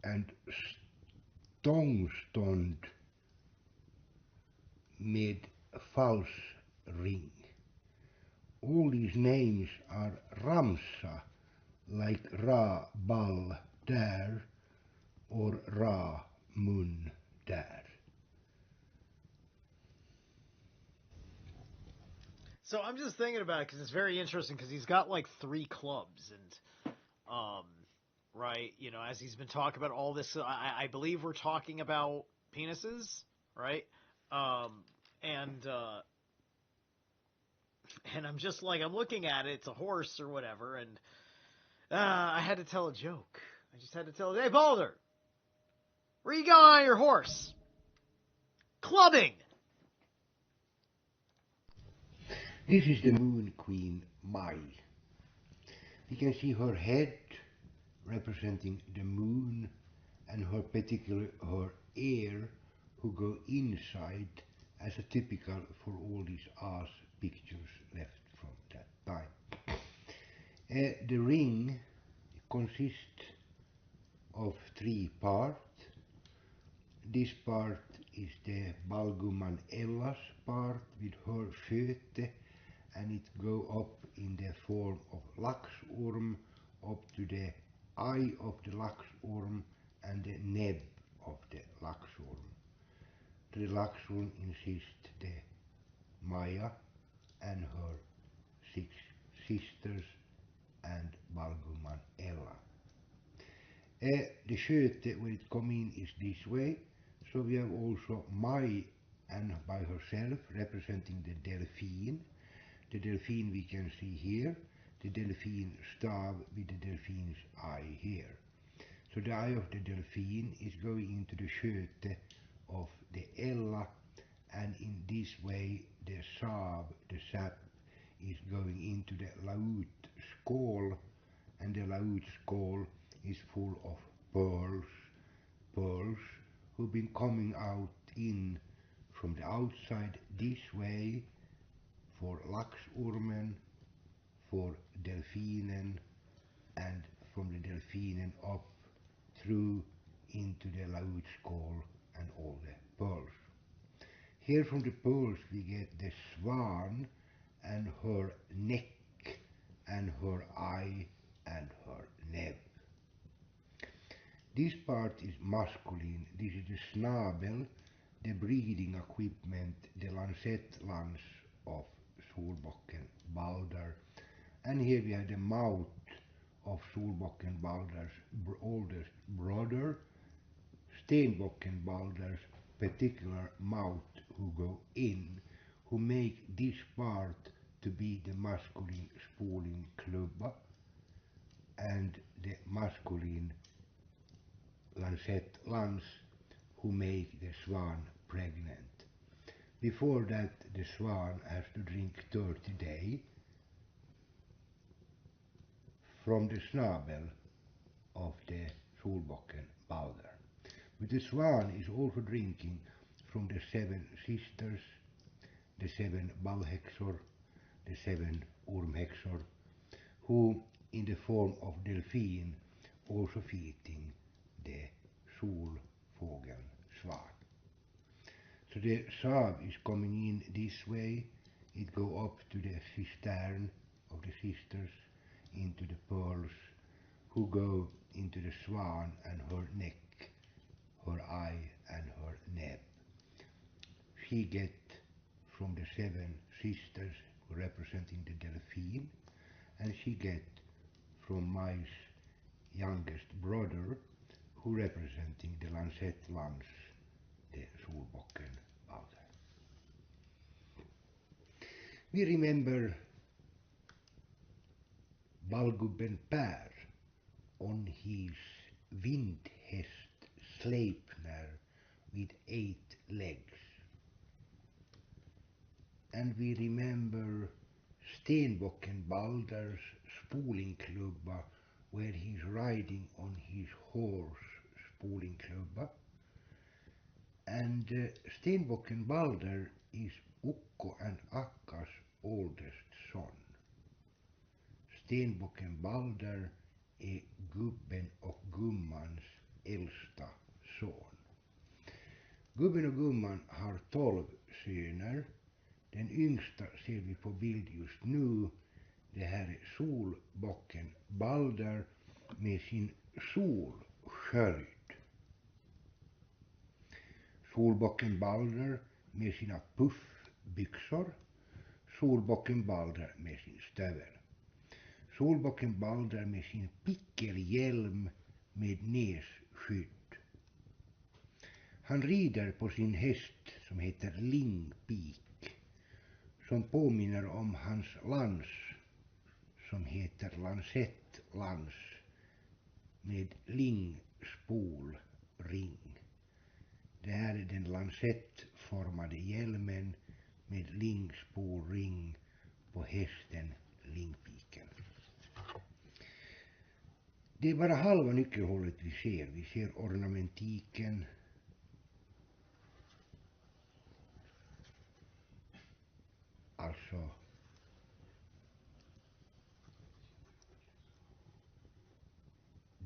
And stångstånd med falsring. All these names are ramsa, like ra ball där or ra mun där. So I'm just thinking about it because it's very interesting because he's got like 3 clubs and, right, you know, as he's been talking about all this, I believe we're talking about penises, right? And I'm just like, I'm looking at it, it's a horse or whatever, and I had to tell a joke. I just had to tell, hey, Balder, where you going on your horse? Clubbing! This is the moon queen Mai. We can see her head representing the moon and her ear who go inside as a typical for all these ass pictures left from that time. The ring consists of 3 parts. This part is the Balgumman Ellas part with her föte, and it go up in the form of laxorm up to the eye of the laxorm and the neb of the laxorm. The laxorm insists the Maja and her 6 sisters and Balgumman Ella. The sköte where it come in is this way, so we have also Maj and by herself representing the delfin. The delfin we can see here, the delfin stav with the delfin's eye here. So the eye of the delfin is going into the sköte of the Ella, and in this way the sav, the sap, is going into the laut skål, and the laut skål is full of pearls who've been coming out in from the outside this way for laxormen, for delfinen, and from the delfinen up through into the lautskål and all the pearls. Here from the pearls we get the swan and her neck and her eye and her neb. This part is masculine. This is the snabel, the breeding equipment, the lancettlans of Solbocken Balder. And here we have the mouth of Solbocken Balder's oldest brother, Stenbocken Balder's particular mouth who go in, who make this part to be the masculine spooling klubba and the masculine lancet lance who make the swan pregnant. Before that the swan has to drink 30 days from the snabel of the Solbocken Balder. But the swan is also drinking from the 7 sisters, the 7 Bauhexor, the 7 Ormhexor, who in the form of delfin also feeding the solfågeln swan. So the sav is coming in this way, it go up to the cistern of the sisters, into the pearls, who go into the swan and her neck, her eye and her neb. She get from the 7 sisters representing the delfin, and she get from my youngest brother who representing the lancet lance, the Solbocken Balder. We remember Ballgubben Per on his vindhäst Sleipner with 8 legs. And we remember Stenbocken Balder's Spolingklubba, where he's riding on his horse Spolingklubba. And Stenbocken Balder is Ukko and Akka's oldest son. Stenbocken Balder är gubben och gummans äldsta son. Gubben och gumman har 12 söner. Den yngsta ser vi på bild just nu. Det här är solbocken Balder med sin solsköld. Solbocken Balder med sina puffbyxor. Solbocken Balder med sin stövel. Solbocken Balder med sin pickelhjälm med nässkydd. Han rider på sin häst som heter Lingpik, som påminner om hans lans som heter Lansettlans med lingspolring. Det här är den lansettformade hjälmen med lingspolring på hästen Lingpiken. Det är bara halva nyckelhålet vi ser. Vi ser ornamentiken. Alltså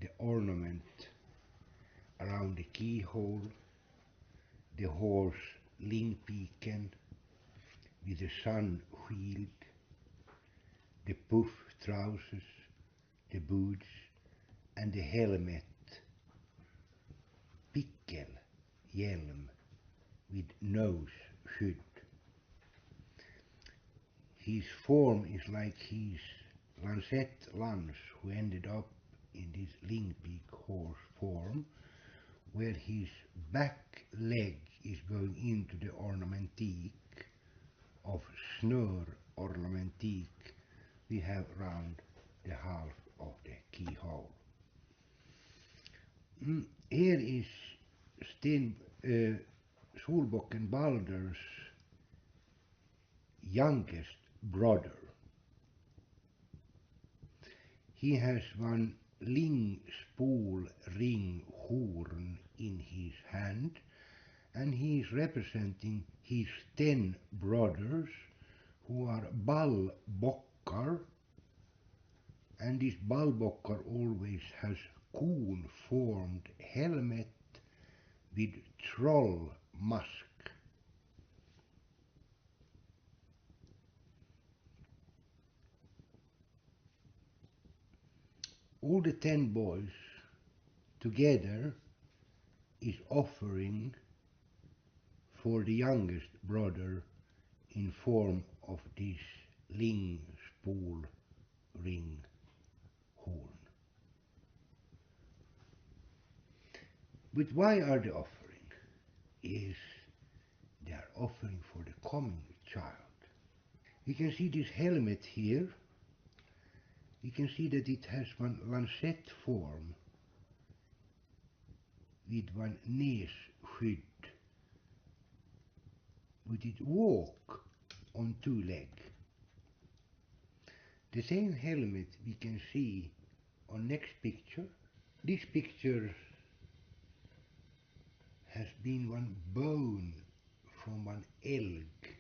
the ornament around the keyhole, the horse Lingpiken with the sun shield, the puff trousers, the boots, and the helmet, pickelhjälm with nose skydd. His form is like his Lancet Lance, who ended up in this Lingpik horse form, where his back leg is going into the ornamentique of snör ornamentique we have round the half of the keyhole. Here is Solbocken Balder's youngest brother. He has one lingspol ring horn in his hand, and he is representing his 10 brothers who are ballbockar, and this ballbockar always has coon-formed helmet with troll mask. All the 10 boys together is offering for the youngest brother in form of this lingspol ring horn. But why are they offering? Is they are offering for the coming child. We can see this helmet here. We can see that it has one lancet form with one nässkydd. But it walk on 2 legs. The same helmet we can see on next picture. This picture has been one bone from one elk.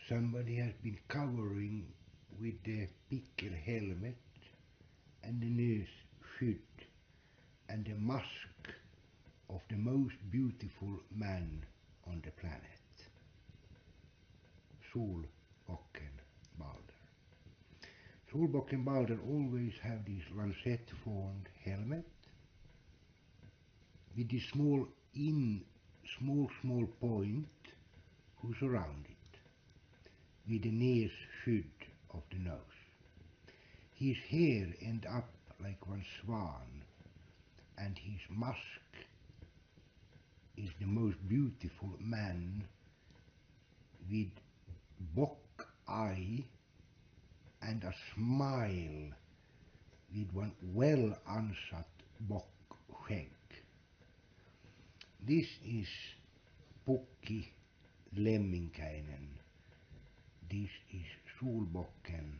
Somebody has been covering with the pickel helmet and the nässkydd and the mask of the most beautiful man on the planet, Solbocken Balder. Solbocken Balder always have this lancet-formed helmet with this small point who surround it, with the nässkydd of the nose. His hair end up like one swan, and his mask is the most beautiful man with Bock eye and a smile with one well ansat bockskägg. This is Pukki Lemminkäinen. This is Solbocken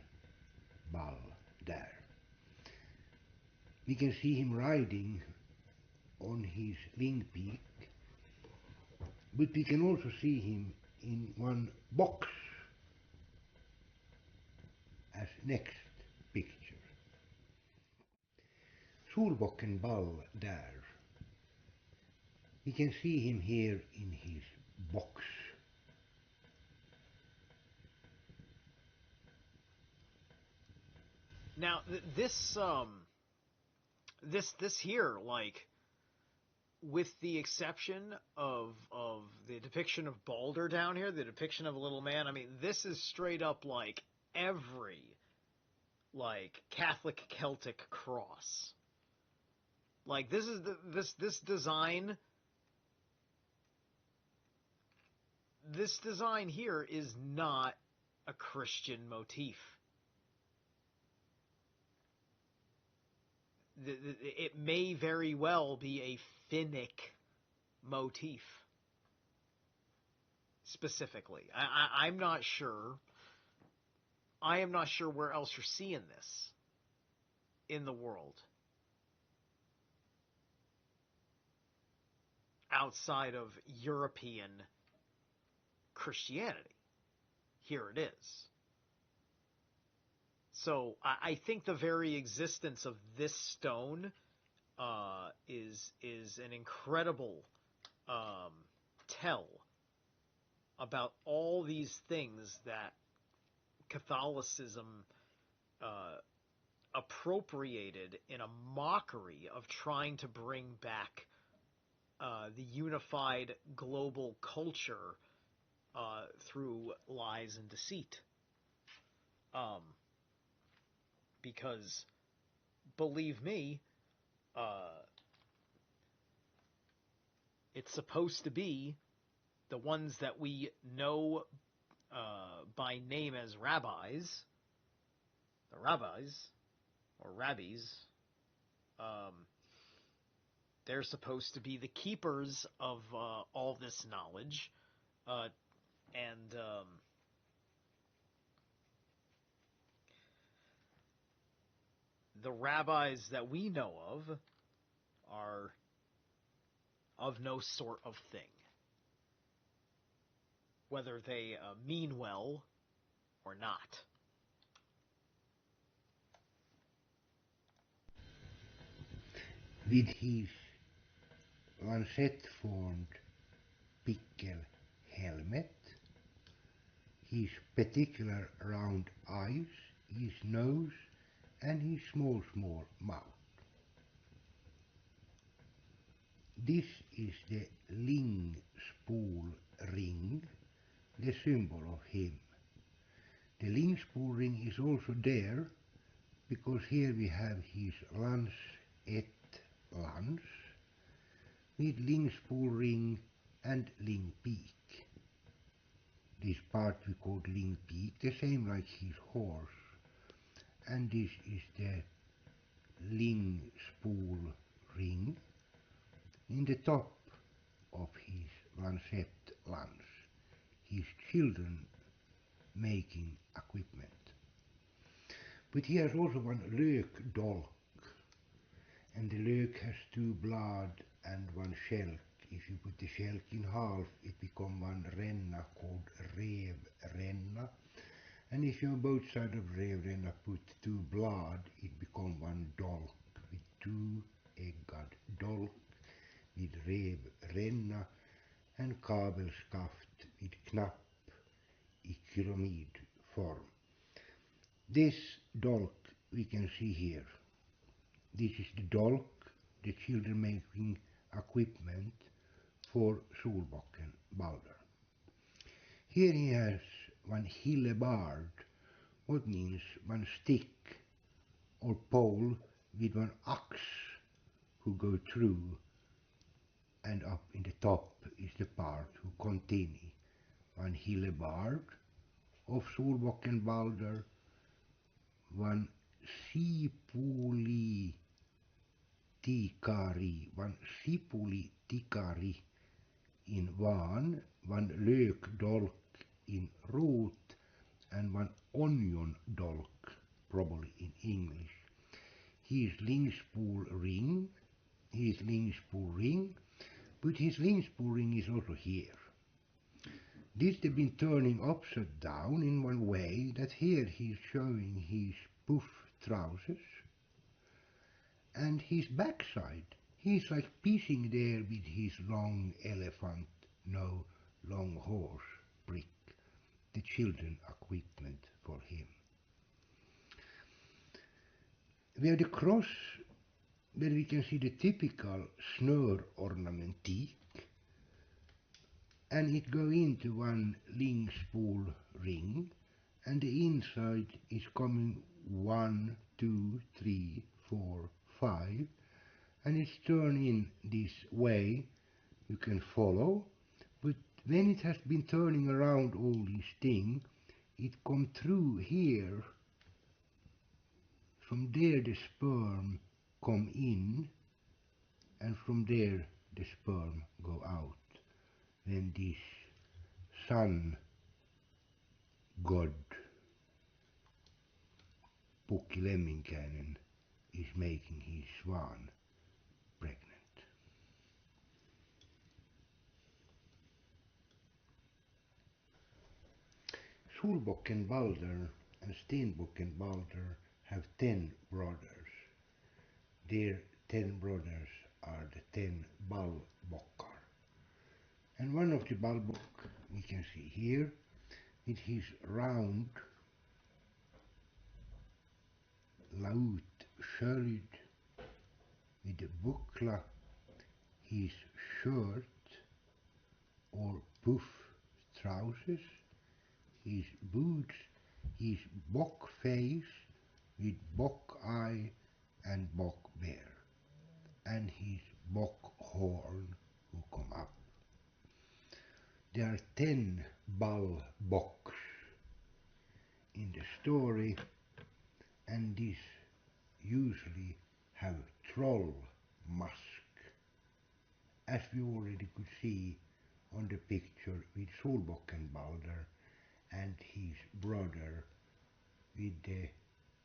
Ball there. We can see him riding on his wing peak, but we can also see him in one box as next picture. Solbocken Ball there. We can see him here in his box. Now this here, like, with the exception of the depiction of Balder down here, the depiction of a little man, I mean, this is straight up like every like Catholic Celtic cross. Like this is this design. This design here is not a Christian motif. It may very well be a Finnic motif. Specifically, I'm not sure. I am not sure where else you're seeing this in the world outside of European Christianity. Here it is. So I think the very existence of this stone is an incredible tell about all these things that Catholicism appropriated in a mockery of trying to bring back the unified global culture through lies and deceit. Because, believe me, it's supposed to be the ones that we know by name as rabbis, the rabbis, or rabbis, they're supposed to be the keepers of all this knowledge, and the rabbis that we know of are of no sort of thing, whether they mean well or not. With his lancet-formed pickel helmet, his particular round eyes, his nose, and his small mouth. This is the Lingspool ring, the symbol of him. The Lingspool ring is also there because here we have his lance et lance with Lingspool ring and Ling peak. This part we call Ling peak, the same like his horse, and this is the Lingspool ring in the top of his lancet lance, his children making equipment. But he has also one lök dolk, and the lök has two blad and one shelk. If you put the shelk in half, it becomes one renna called rev renna. And if you on both sides of rev renna put two blad, it becomes one dolk with two-egged dolk with rev renna and kabelskaft with knapp i pyramidform. This dolk we can see here. This is the dolk the children making equipment for Solbocken Balder. Here he has one hillebard, what means one stick or pole with one axe who go through, and up in the top is the part who continue, one hillebard of Solbockenbalder, one sipuli tikari in one lökdolk in rot, and one onion dolk, probably in English. His Lingspool ring, but his Lingspool ring is also here. This they've been turning upside down in one way, that here he's showing his puff trousers and his backside. He's like pissing there with his long elephant, no, long horse brick, the children equipment for him. We have the cross where we can see the typical snör ornamentik, and it go into one Lingspool ring, and the inside is coming 1, 2, 3, 4, 5, and it's turned in this way. You can follow, but when it has been turning around all these things, it come through here. From there the sperm come in, and from there the sperm go out. When this sun god Pukki Lemminkäinen is making his swan pregnant. Solbockenbalder and Stenbockenbalder have 10 brothers. Their 10 brothers are the 10 Ballbockar. And one of the Ballbock we can see here with his round laut sköld with the buckla, his shirt or puff trousers, his boots, his bock face with bock eye and bock bear, and his bock horn who come up. There are 10 Ballbocks in the story, and this usually have troll mask, as we already could see on the picture with Solbockenbalder and his brother with the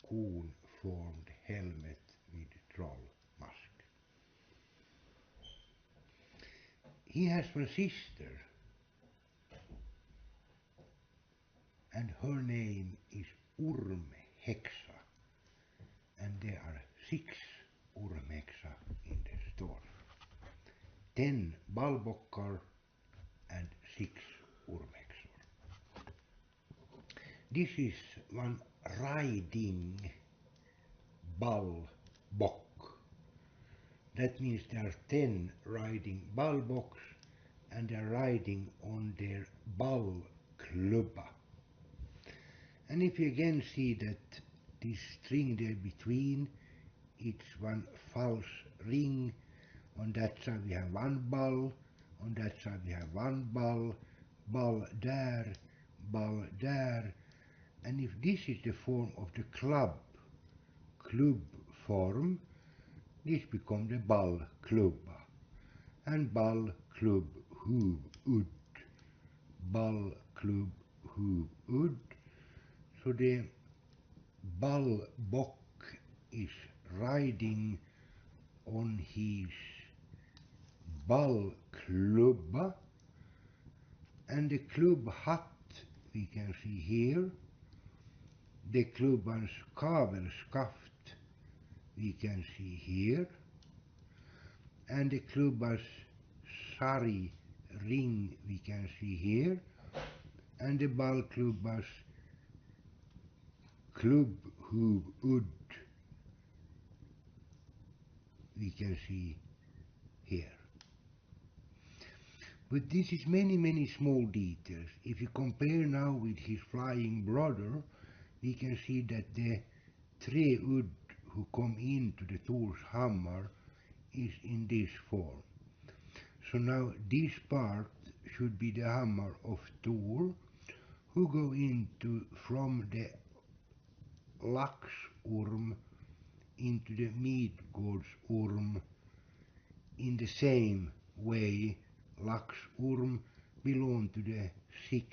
coon-formed helmet with troll mask. He has one sister, and her name is Urmhexa, and there are 6 Urmhexa in the story. 10 Ballbockar and 6 Urmhexor. This is one riding Ballbock. That means there are 10 riding Ballbocks, and they are riding on their Ballklubba. And if you again see that this string there between, it's one false ring. On that side we have one ball, on that side we have one ball there, and if this is the form of the club form, this becomes the ballklubba, and ballklubb huvud, ballklubb huvud. So the Ballbock is riding on his Ballklubba, and the club hat we can see here, the klubbans kavelskaft we can see here, and the klubbans sari ring we can see here, and the ballklubbas klubbhuvud we can see here. But this is many small details. If you compare now with his flying brother, we can see that the träudd who come into the Thor's hammer is in this form. So now this part should be the hammer of Thor, who go into from the Laxorm into the Midgårdsorm in the same way. Laxorm belong to the 6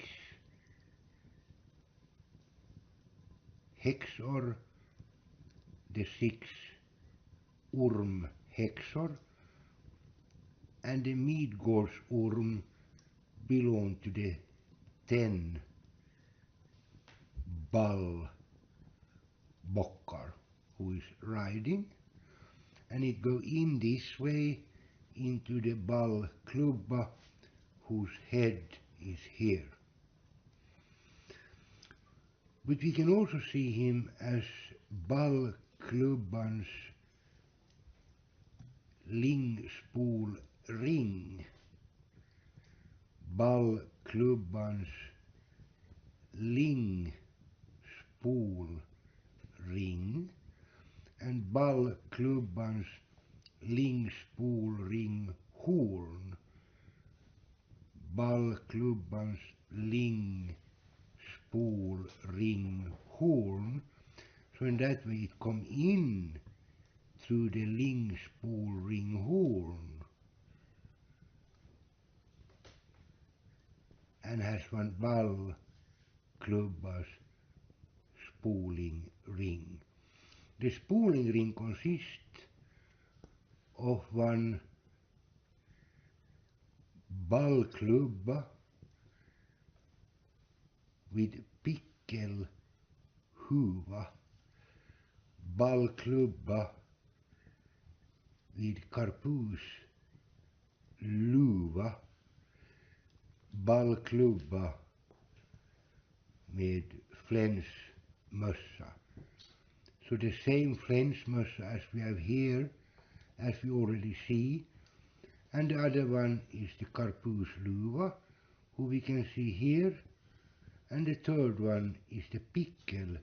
hexor, the 6 orm hexor, and the Midgårdsorm belong to the 10 ball bockar who is riding, and it go in this way into the ball klubba whose head is here. But we can also see him as ball klubbans lingspool ring, ball klubbans lingspool ring, and ballklubbans lingspolring horn, ballklubbans lingspolring horn. So in that way it come in through the lingspolring horn and has one ballklubbas spoling ring. The spoling ring consists of one ballklubba with pickelhuva, ballklubba with karpusluva, ballklubba med flänsmössa. So the same flänsmössa as we have here, as we already see, and the other one is the karpusluva, who we can see here, and the third one is the pickelhuva,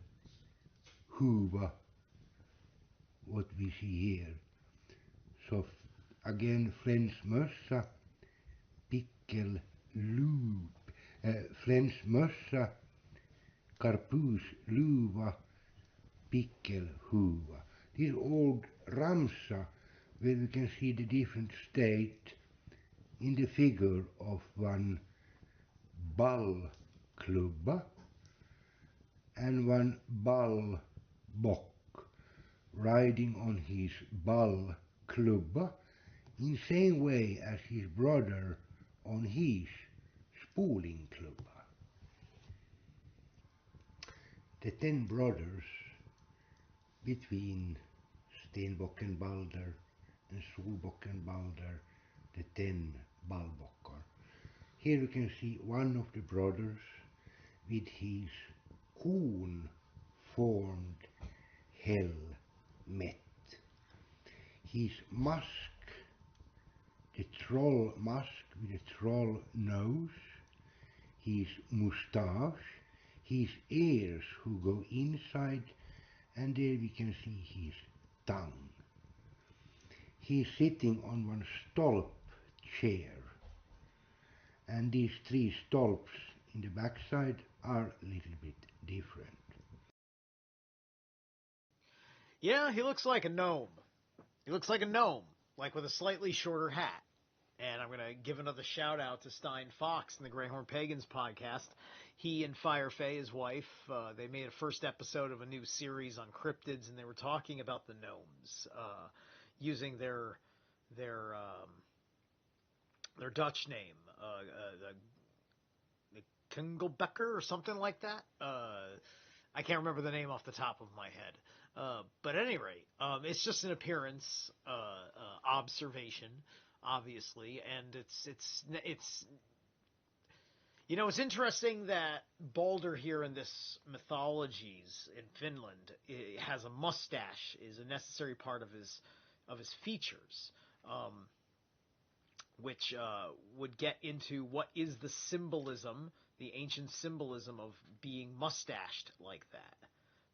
what we see here. So again flänsmössa, flänsmössa, karpusluva, pickelhuva. This old ramsa where we can see the different state in the figure of one ballklubba and one ballbock riding on his ballklubba in same way as his brother on his spolingklubba. The 10 brothers between Stenbocken Balder and Solbocken Balder, the 10 ballbockar. Here we can see one of the brothers with his cone-formed helmet. His mask, the troll mask with a troll nose, his moustache, his ears who go inside, and there we can see his tongue. He is sitting on one stolp chair, and these 3 stolps in the backside are a little bit different. Yeah, he looks like a gnome. He looks like a gnome, like with a slightly shorter hat. And I'm going to give another shout out to Stein Fox in the Greyhorn Pagans podcast. He and Firefay, his wife, they made a first episode of a new series on cryptids, and they were talking about the gnomes, using their Dutch name, the Kungelbecker or something like that. I can't remember the name off the top of my head. But at any rate, it's just an appearance observation, obviously, and it's you know, it's interesting that Balder here in this mythologies in Finland has a mustache, is a necessary part of his features, which would get into what is the symbolism, the ancient symbolism of being mustached like that.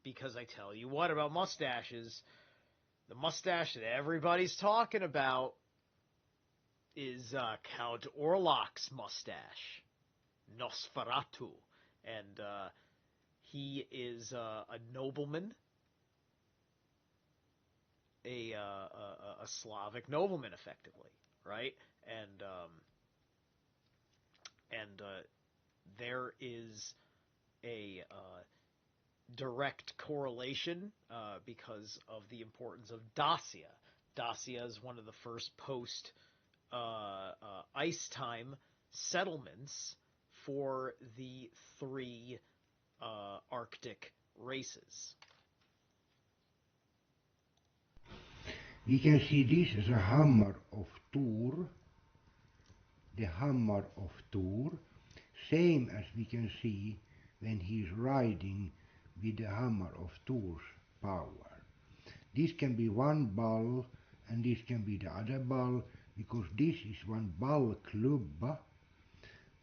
Because I tell you what about mustaches, the mustache that everybody's talking about is Count Orlok's mustache, Nosferatu. and he is a nobleman, a Slavic nobleman, effectively, right? And there is a direct correlation because of the importance of Dacia. Dacia is one of the first post ice time settlements for the three Arctic races. We can see this as a hammer of Thor, the hammer of Thor, same as we can see when he's riding with the hammer of Thor's power. This can be one ball and this can be the other ball, because this is one ballklubba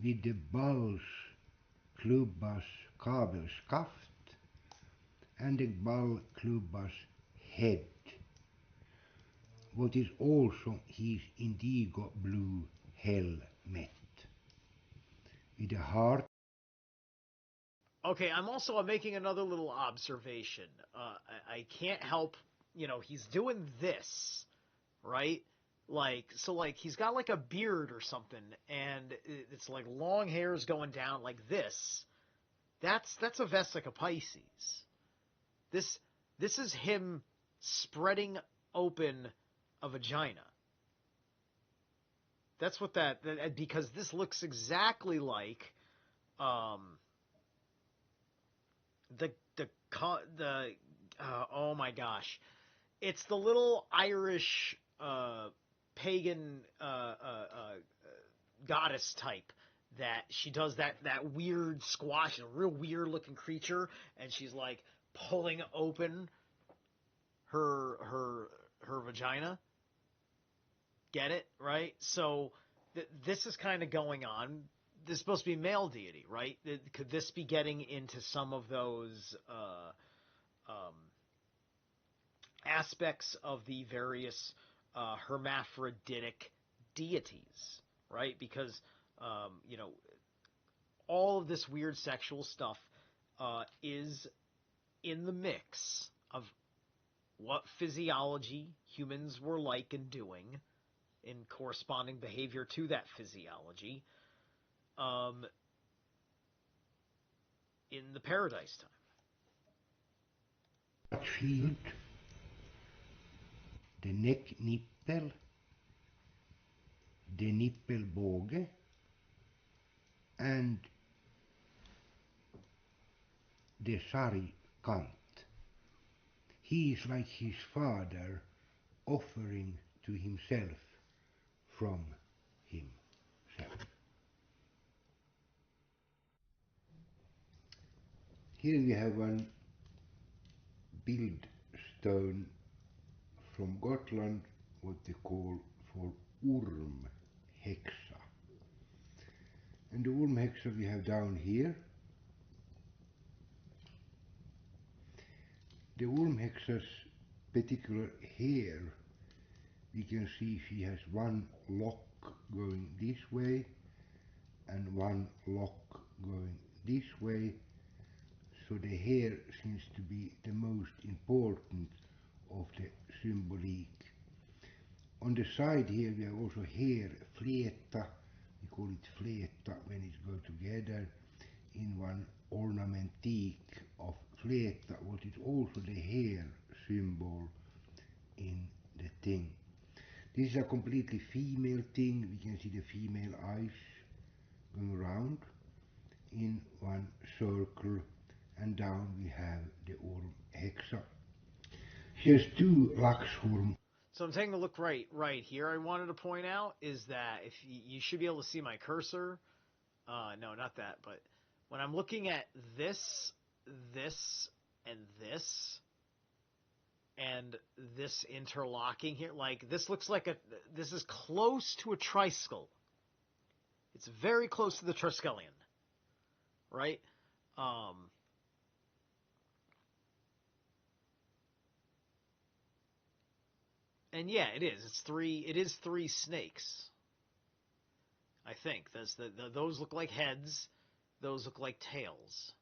with the ballklubba's kabelskaft and the ballklubba's head. What is also his indigo blue helmet with a heart. Okay, I'm making another little observation. I can't help, he's doing this, right? Like he's got like a beard or something, and it's like long hairs going down like this. That's a Vesica Pisces. This is him spreading open a vagina. That's what that because this looks exactly like oh my gosh, it's the little Irish pagan goddess type that she does that weird squash, a real weird looking creature, and she's like pulling open her vagina. Get it, right? So this is kind of going on. This is supposed to be male deity, right? Could this be getting into some of those aspects of the various hermaphroditic deities, right? Because all of this weird sexual stuff is in the mix of what physiology humans were like and doing in corresponding behavior to that physiology in the paradise time. Field, the neck nipple, the nippelbåge, and the sargkant. He is like his father, offering to himself from himself. Here we have one build stone from Gotland, what they call for Hexa. And the Hexa we have down here. The Hexa's particular hair, we can see she has one lock going this way and one lock going this way. So the hair seems to be the most important of the symbolic. On the side here we have also hair fleta, we call it fleta when it goes together in one ornamentique of fleta, what is also the hair symbol in the thing. This is a completely female thing, we can see the female eyes going around in one circle, and down we have the Hexa. Here's two Laxhorn. So I'm taking a look right here. I wanted to point out is that if you should be able to see my cursor. No, not that, but when I'm looking at this, and this interlocking here, like this looks like this is close to a triskull. It's very close to the Triskelion, right? And yeah, it is. It is three snakes. I think those look like heads. those look like tails.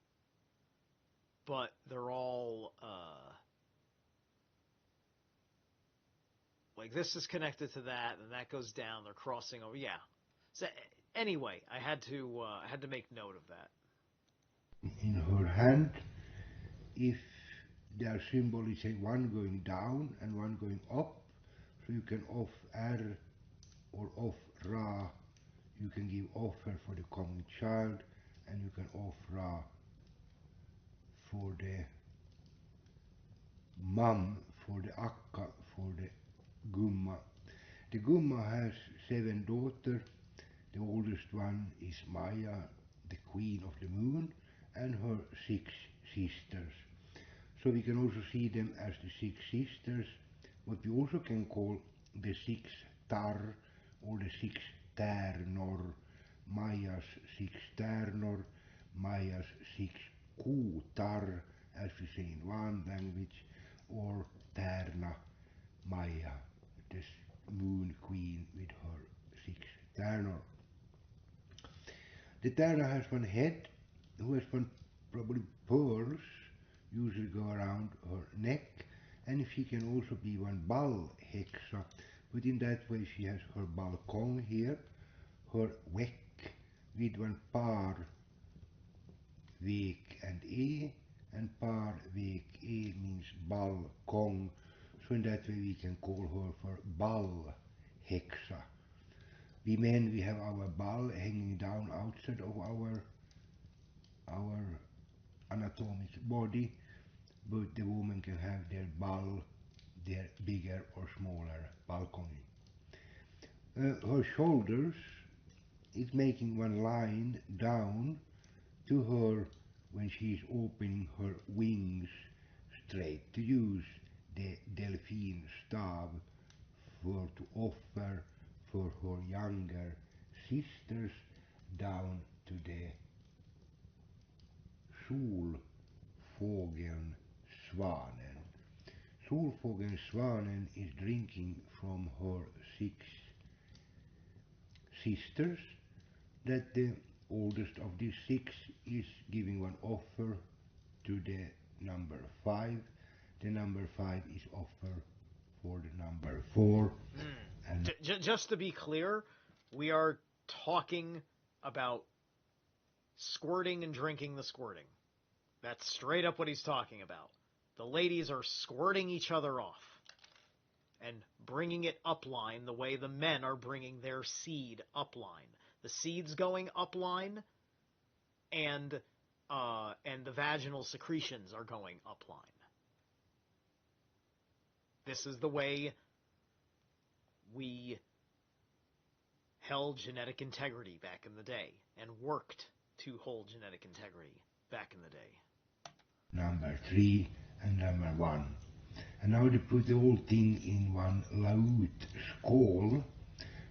But they're all, like this is connected to that, and that goes down, they're crossing over, yeah. So, anyway, I had to make note of that. In her hand, if their symbol is say one going down and one going up, so you can off R or off Ra, you can give offer for the coming child, and you can off Ra for the mum, for the akka, for the gumma. The gumma has 7 daughters. The oldest one is Maya, the queen of the moon, and her 6 sisters. So we can also see them as the 6 sisters, what we also can call the 6 tar or the 6 tärnor, Maya's 6 tärnor, Maya's 6 kutar, as we say in one language, or Tärna, Maya, the moon queen with her 6 tärnor. The Tärna has one head, who has one probably pearls, usually go around her neck, and she can also be one ball hexa, but in that way she has her balkong here, her weck with one par vek and par vek means balkong, so in that way we can call her for ball hexa. We men, we have our ball hanging down outside of our anatomic body, but the woman can have their ball, their bigger or smaller balcony. Her shoulders is making one line down to her when she is opening her wings straight, to use the delphine stav for to offer for her younger sisters down to the Solfågeln Svanen. Solfågeln Svanen is drinking from her 6 sisters, that the oldest of these 6 is giving one offer to the number 5. The number 5 is offer for the number 4. And just to be clear, we are talking about squirting and drinking the squirting. That's straight up what he's talking about. The ladies are squirting each other off and bringing it upline the way the men are bringing their seed upline. The seed's going upline, and the vaginal secretions are going upline. This is the way we held genetic integrity back in the day and worked to hold genetic integrity back in the day. Number 3 and number 1. And now they put the whole thing in one laut skål.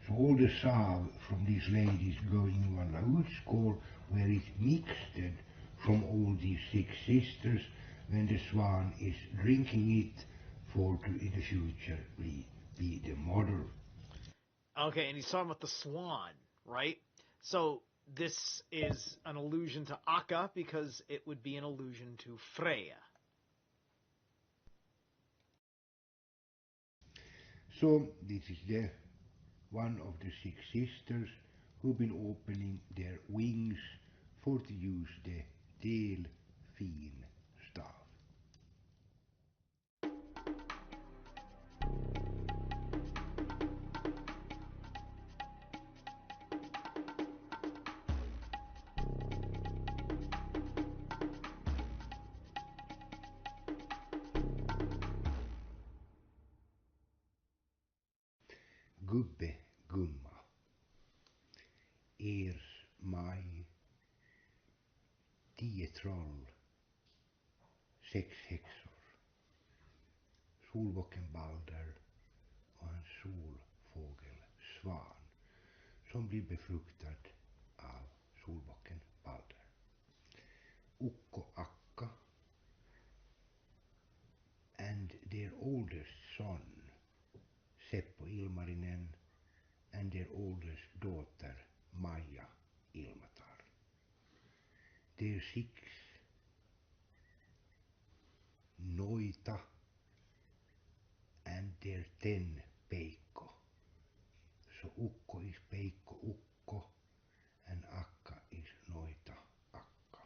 So all the sav from these ladies go in one laut skål, where it's mixed from all these 6 sisters, when the swan is drinking it for to in the future be the mother. Okay, and he's talking about the swan, right? So this is an allusion to Akka because it would be an allusion to Freya. So this is the one of the 6 sisters who've been opening their wings for to use the delfin staff. Gubbe gumma, ers maj, 10 troll, 6 häxor, solbocken Balder och en solfågel Svan som blir befruktad av solbocken Balder. Ukko Akka and their oldest son Seppo Ilmarinen and their oldest daughter Maja Ilmatar. their 6 noita and their 10 peikko. So ukko is peikko ukko and akka is noita akka.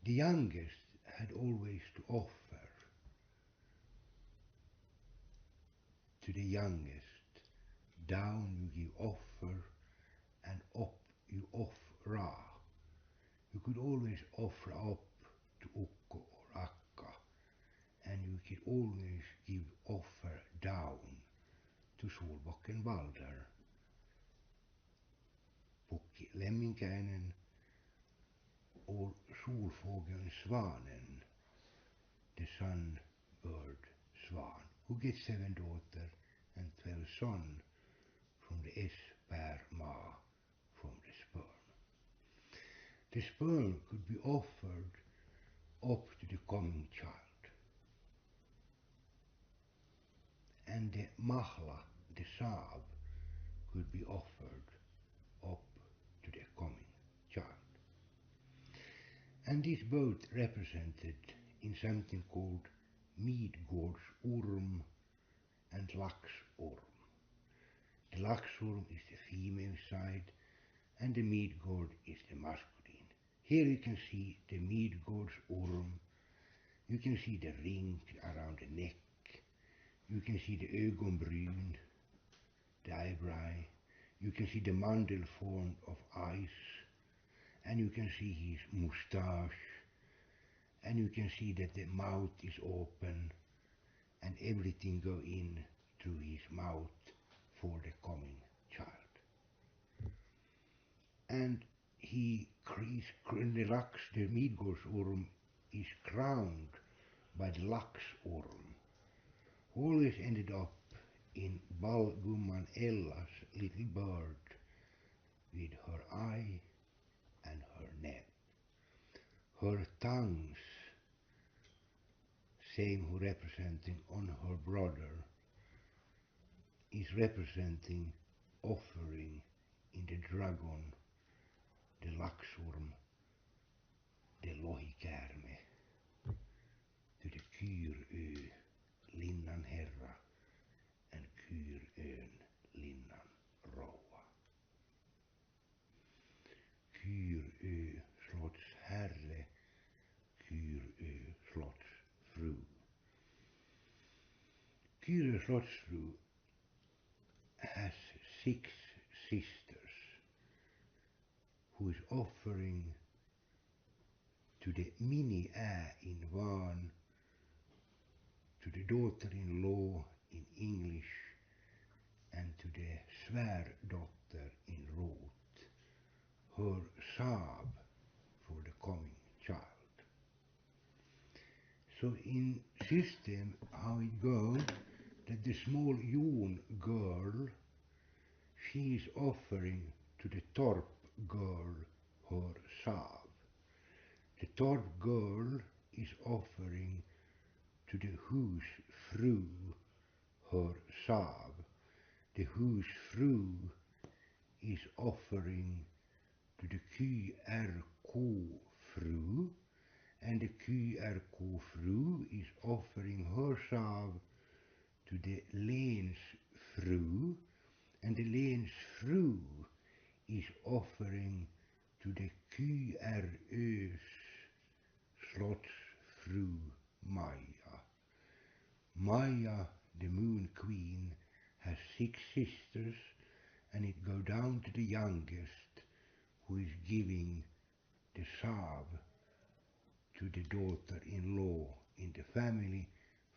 The youngest had always to offer to the youngest. Down you give offer and up you offra. You could always offer up to ukko or akka, and you could always give offer down to Solbacken Balder, Pukki Lemminkäinen, or Solfågeln Svanen, the sun bird swan, who gets 7 daughters and 12 sons from the sperma, from the sperm. The sperm could be offered up to the coming child, and the mahla, the sav, could be offered up to the coming child. And this both represented in something called Midgårdsorm and Laxorm. The Laxorm is the female side and the Midgård is the masculine. Here you can see the Midgårdsorm. You can see the ring around the neck. You can see the ögonbryn, the eyebrow. You can see the mandelform of eyes. And you can see his moustache. And you can see that the mouth is open and everything go in through his mouth for the coming child. And the Midgårdsorm is crowned by the Laxorm, who always ended up in Ballgumman Ella's little bird with her eye and her neck. Her tongues, same who representing on her brother, is representing offering in the dragon, the Laxorm, the lohikärme, to the Kyrö, linnan herra, and Kyrön, linnan rouva. Kyrö, slottsherre, Kyrö, slottsfru. Kyrö slottsfru has 6 sisters who is offering to the mini-ä in Van, to the daughter-in-law in English, and to the svärdotter in Rot, her sav for the coming child. So in system how it goes, that the small Jon girl, she is offering to the Torp girl her sav. The Torp girl is offering to the husfru her sav. The husfru is offering to the KRK-fru, and the KRK-fru is offering her sav to the lensfru, and the lensfru is offering to the KRÖs slottsfru Maja. Maja, the moon queen, has 6 sisters, and it go down to the youngest, who is giving the sav to the daughter-in-law in the family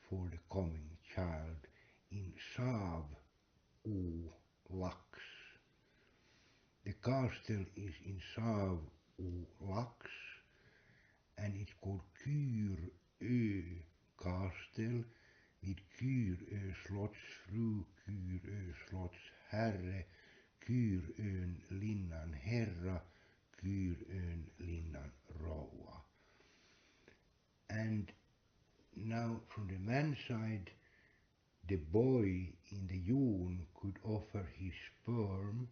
for the coming child in sav o lax. The castle is in sav o lax, and it's called Kyrö castle, with Kyrö slottsfru, Kyrö slottsherre, Kyrön linnan herra, Kyrön linnan rouva. And now from the man's side, the boy in the Jon could offer his sperm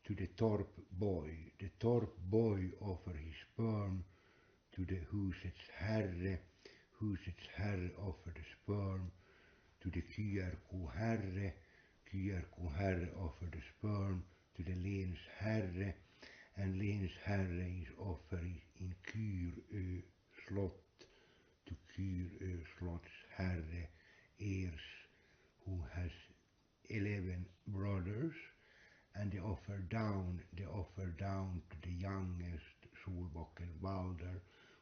to the Torp boy. The Torp boy offer his sperm to the husets herre. Husets herre offer the sperm to the KRK herre. KRK herre offer the sperm to the Lens herre. And Lens herre is offering in Kyrö slott to Kyrö slotts herre Ers, who has 11 brothers, and they offer down to the youngest Solbocken Balder,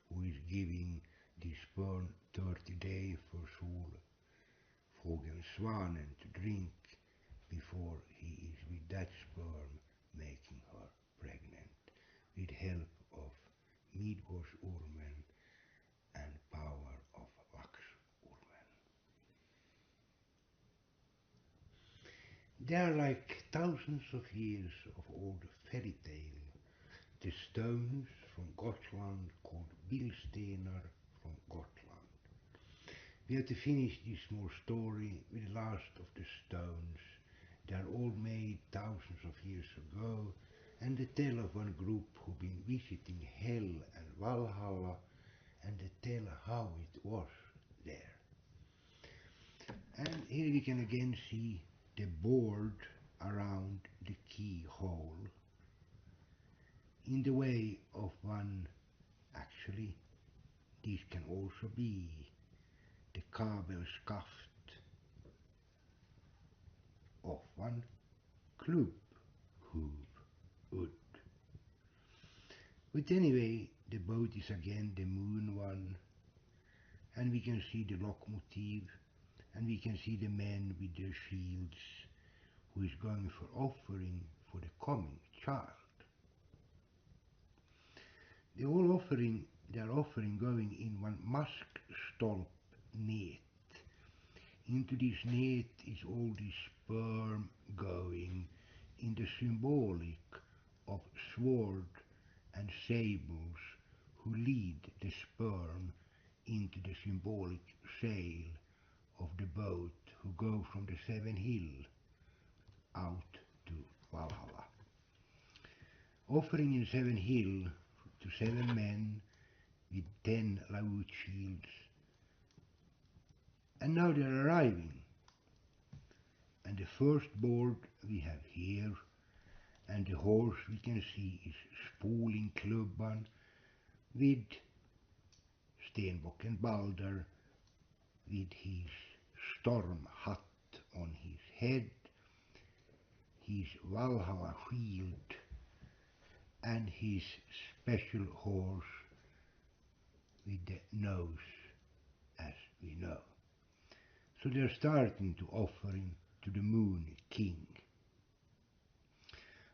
who is giving the sperm 30 days for Solfågeln Svanen to drink before he is with that sperm making her pregnant with help of Midgårdsormen and power of Laxormen. They are like thousands of years of old fairy tale, the stones from Gotland called Billstenar from Gotland. We have to finish this small story with the last of the stones. They are all made thousands of years ago, and they tell of one group who've been visiting Hell and Valhalla, and they tell how it was there. And here we can again see the board around the keyhole in the way of one. Actually, this can also be the kabelskaft of one klubbhuvud. But anyway, the boat is again the moon one, and we can see the locomotive, and we can see the men with their shields, who is going for offering for the coming child. They are offering going in one maskstolp net. Into this net is all this sperm going in the symbolic of sword and sables, who lead the sperm into the symbolic sail of the boat, who go from the 7 hill out to Valhalla. Offering in 7 hill to 7 men with 10 laut shields. And now they're arriving. And the first board we have here, and the horse we can see is Spooling Klubban with Stenbocken Balder with his storm hat on his head, his Valhalla shield, and his special horse with the nose, as we know. So they're starting to offering to the Moon King.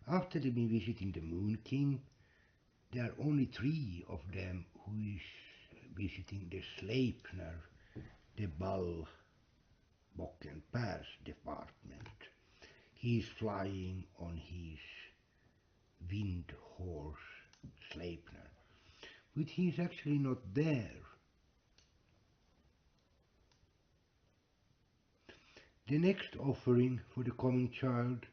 After they've been visiting the Moon King, there are only 3 of them who is visiting the Sleipner, the Ball, Bock and Pers department. He is flying on his wind horse Sleipner, but he is actually not there. The next offering for the coming child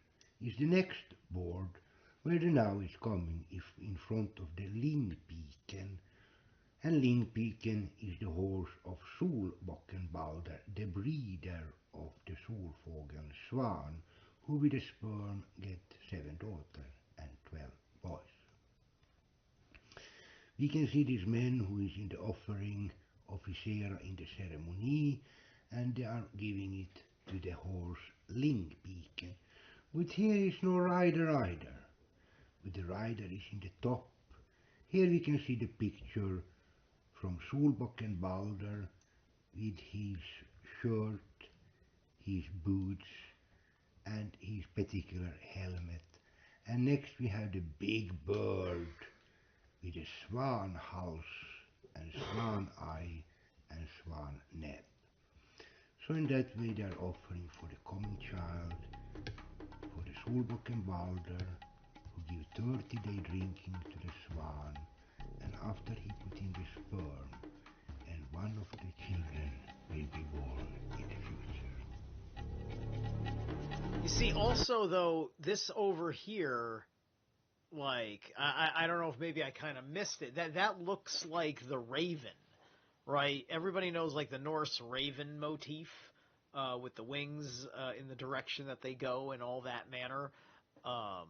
is the next board, where the now is coming in front of the Lingpiken, and Lingpiken is the horse of Solbocken Balder, the breeder of the Solfågeln Svan, who with a sperm get 7 daughters and 12 boys. We can see this man who is in the offering officera in the ceremony, and they are giving it to the horse Lingpiken. But here is no rider either, but the rider is in the top. Here we can see the picture from Solbocken Balder with his shirt, his boots, and his particular helmet. And next we have the big bird with a swan hals and swan eye and swan neb. So in that way they are offering for the coming child, for the Solbocken Balder, who give 30-day drinking to the swan, and after he put in the sperm, and one of the children will be born in the future. You see, also though, this over here Like, I don't know if maybe I kind of missed it. That looks like the raven, right? Everybody knows like the Norse raven motif, with the wings in the direction that they go and all that manner. Um,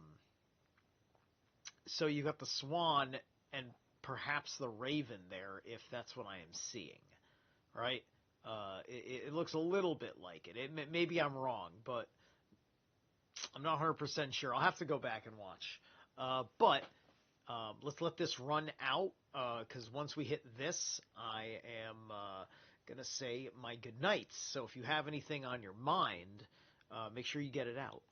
so you got the swan and perhaps the raven there, if that's what I am seeing, right? It looks a little bit like it. Maybe I'm wrong, but I'm not 100% sure. I'll have to go back and watch. But let's let this run out, because once we hit this, I am going to say my good nights. So if you have anything on your mind, make sure you get it out.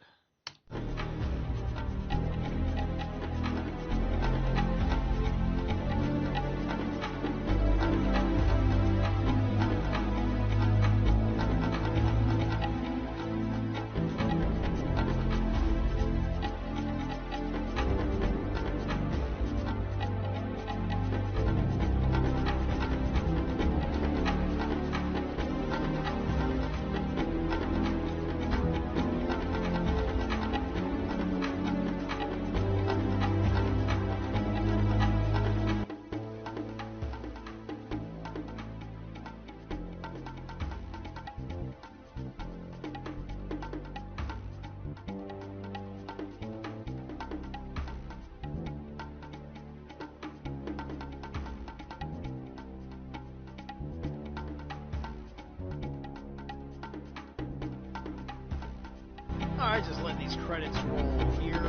Alright, just letting these credits roll here.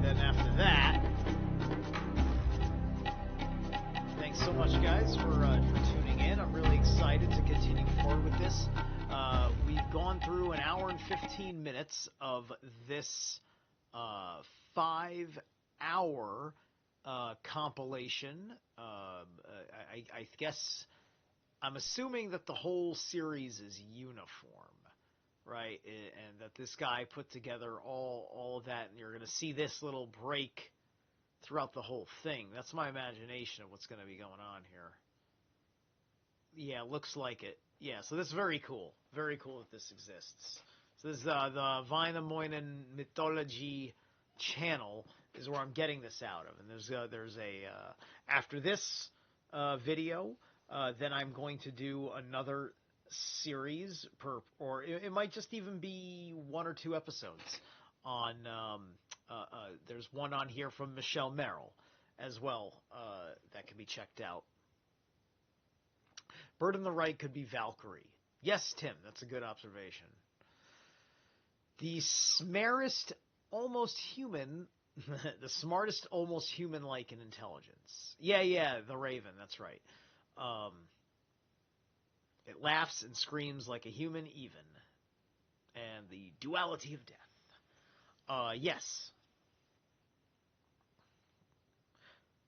Then after that, thanks so much, guys, for tuning in. I'm really excited to continue forward with this. We've gone through an hour and 15 minutes of this 5-hour compilation. I guess I'm assuming that the whole series is uniform. Right, and that this guy put together all of that, and you're going to see this little break throughout the whole thing. That's my imagination of what's going to be going on here. Yeah, looks like it. Yeah, so this is very cool. Very cool that this exists. So this is the Vainamoinen Mythology channel is where I'm getting this out of. And there's a after this video, then I'm going to do another series or it might just even be 1 or 2 episodes on there's one on here from Michelle Merrill as well that can be checked out. Bird on the right could be Valkyrie. Yes, Tim, that's a good observation. The smartest almost human the smartest almost human-like in intelligence. Yeah, the Raven, that's right. It laughs and screams like a human even. And the duality of death. Yes.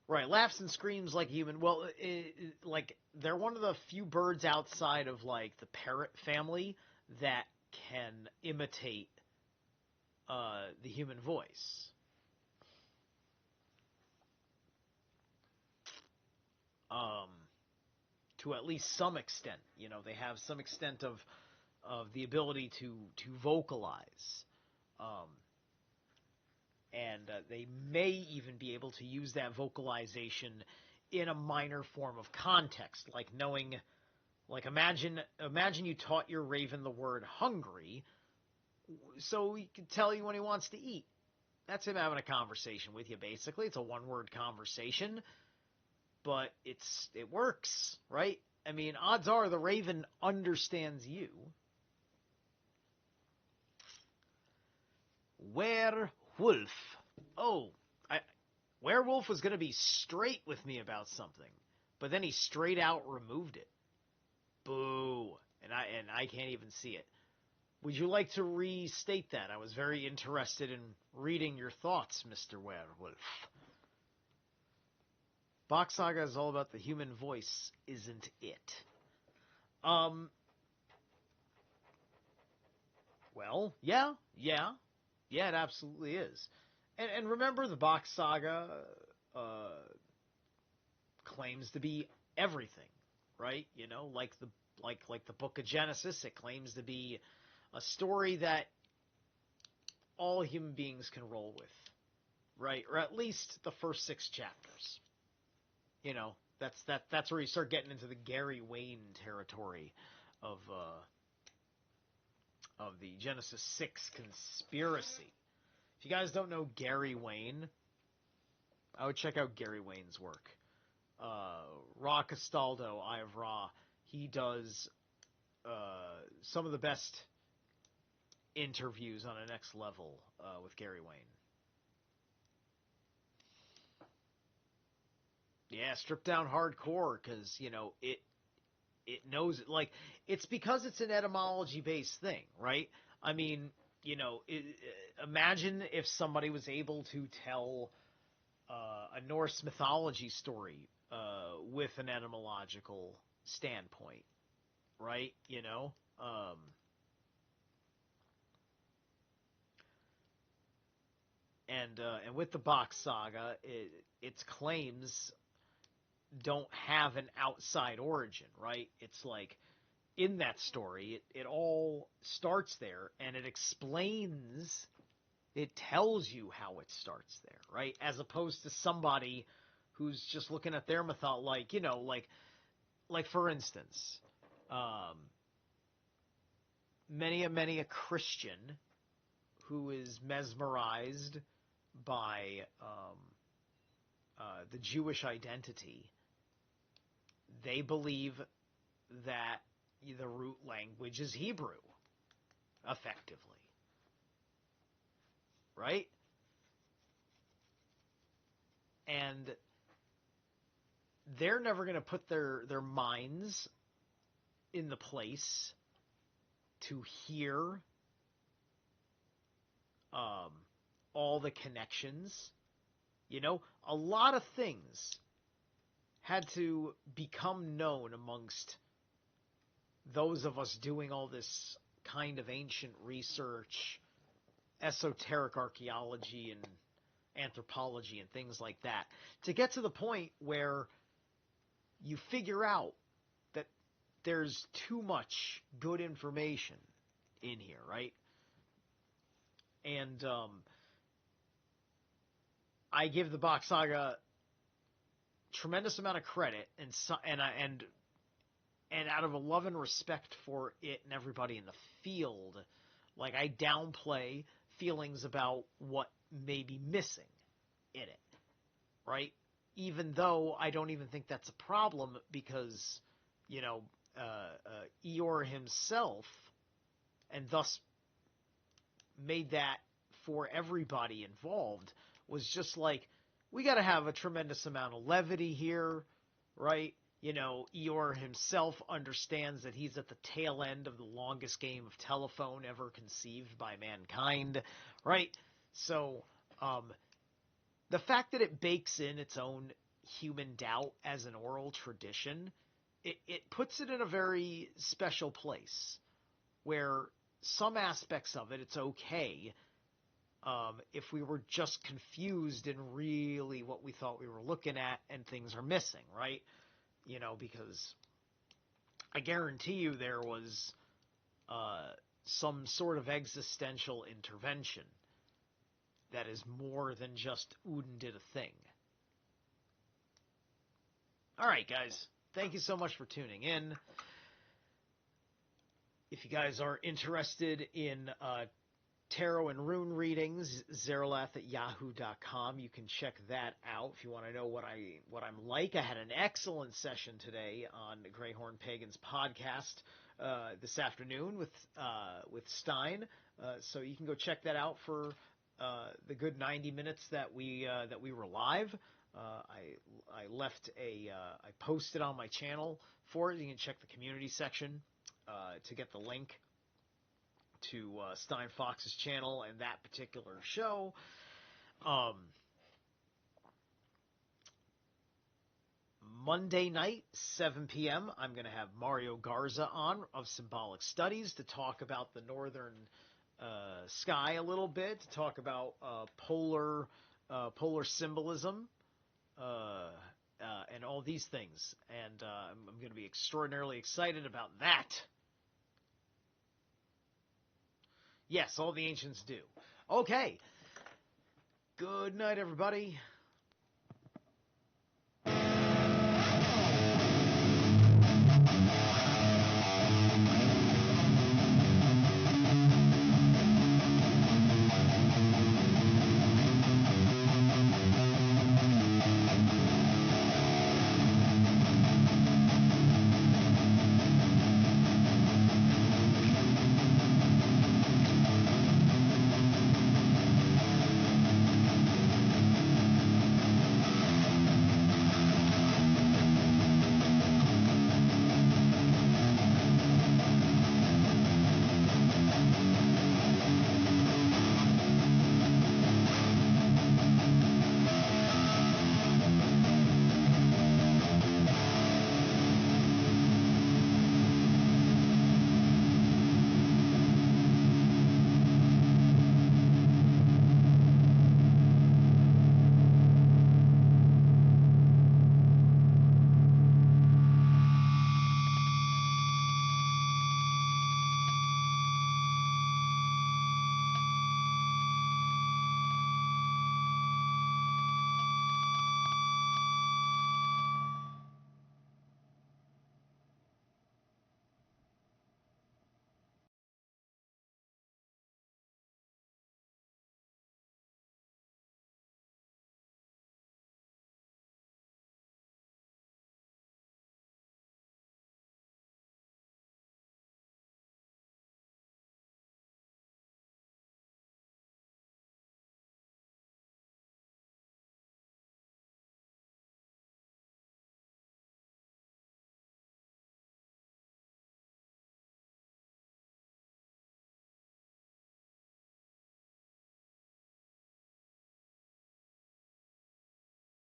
Right, laughs and screams like a human. Well, like, they're one of the few birds outside of, like, the parrot family that can imitate the human voice. To at least some extent. You know, they have some extent of the ability to vocalize. And they may even be able to use that vocalization in a minor form of context, like knowing, like imagine you taught your raven the word hungry, so he can tell you when he wants to eat. That's him having a conversation with you, basically. It's a one-word conversation, but it works, right? I mean, odds are the raven understands you. Werewolf. Oh, Werewolf was going to be straight with me about something, but then he straight out removed it. Boo. And I can't even see it. Would you like to restate that? I was very interested in reading your thoughts, Mr. Werewolf. Bock Saga is all about the human voice, isn't it? Well, yeah, it absolutely is. And remember, the Bock Saga claims to be everything, right? You know, like the Book of Genesis, it claims to be a story that all human beings can roll with. right? Or at least the first 6 chapters. You know, that's where you start getting into the Gary Wayne territory of the Genesis 6 conspiracy. If you guys don't know Gary Wayne, I would check out Gary Wayne's work. Ra Castaldo, Eye of Ra, he does some of the best interviews on a next level with Gary Wayne. Yeah, stripped down hardcore because, you know, it knows it. Like, it's because it's an etymology based thing, right? I mean, you know, imagine if somebody was able to tell a Norse mythology story with an etymological standpoint, right? You know, and with the Bock saga, its claims don't have an outside origin, right? It's like in that story, it all starts there, and it explains, it tells you how it starts there, right? As opposed to somebody who's just looking at their mythology, like, you know, like for instance, many a Christian who is mesmerized by the Jewish identity, they believe that the root language is Hebrew, effectively. Right? And they're never going to put their minds in the place to hear all the connections. You know, a lot of things had to become known amongst those of us doing all this kind of ancient research, esoteric archaeology and anthropology and things like that, to get to the point where you figure out that there's too much good information in here, right? And I give the Bock saga tremendous amount of credit, and out of a love and respect for it and everybody in the field, like, I downplay feelings about what may be missing in it, right? Even though I don't even think that's a problem, because, you know, Eeyore himself, and thus made that for everybody involved, was just like, we got to have a tremendous amount of levity here, right? You know, Eeyore himself understands that he's at the tail end of the longest game of telephone ever conceived by mankind, right? So, the fact that it bakes in its own human doubt as an oral tradition, it puts it in a very special place where some aspects of it, it's okay if we were just confused in really what we thought we were looking at and things are missing, right? You know, because I guarantee you there was some sort of existential intervention that is more than just Udin did a thing. All right, guys. Thank you so much for tuning in. If you guys are interested in tarot and rune readings, Zerilath at yahoo.com. You can check that out if you want to know what I'm like. I had an excellent session today on Greyhorn Pagan's podcast this afternoon with Stein. So you can go check that out for the good 90 minutes that we were live. I left I posted on my channel for it. You can check the community section to get the link to Stein Fox's channel and that particular show. Monday night, 7 p.m., I'm going to have Mario Garza on of Symbolic Studies to talk about the northern sky a little bit, to talk about polar symbolism and all these things. And I'm going to be extraordinarily excited about that. Yes, all the ancients do. Okay. Good night, everybody.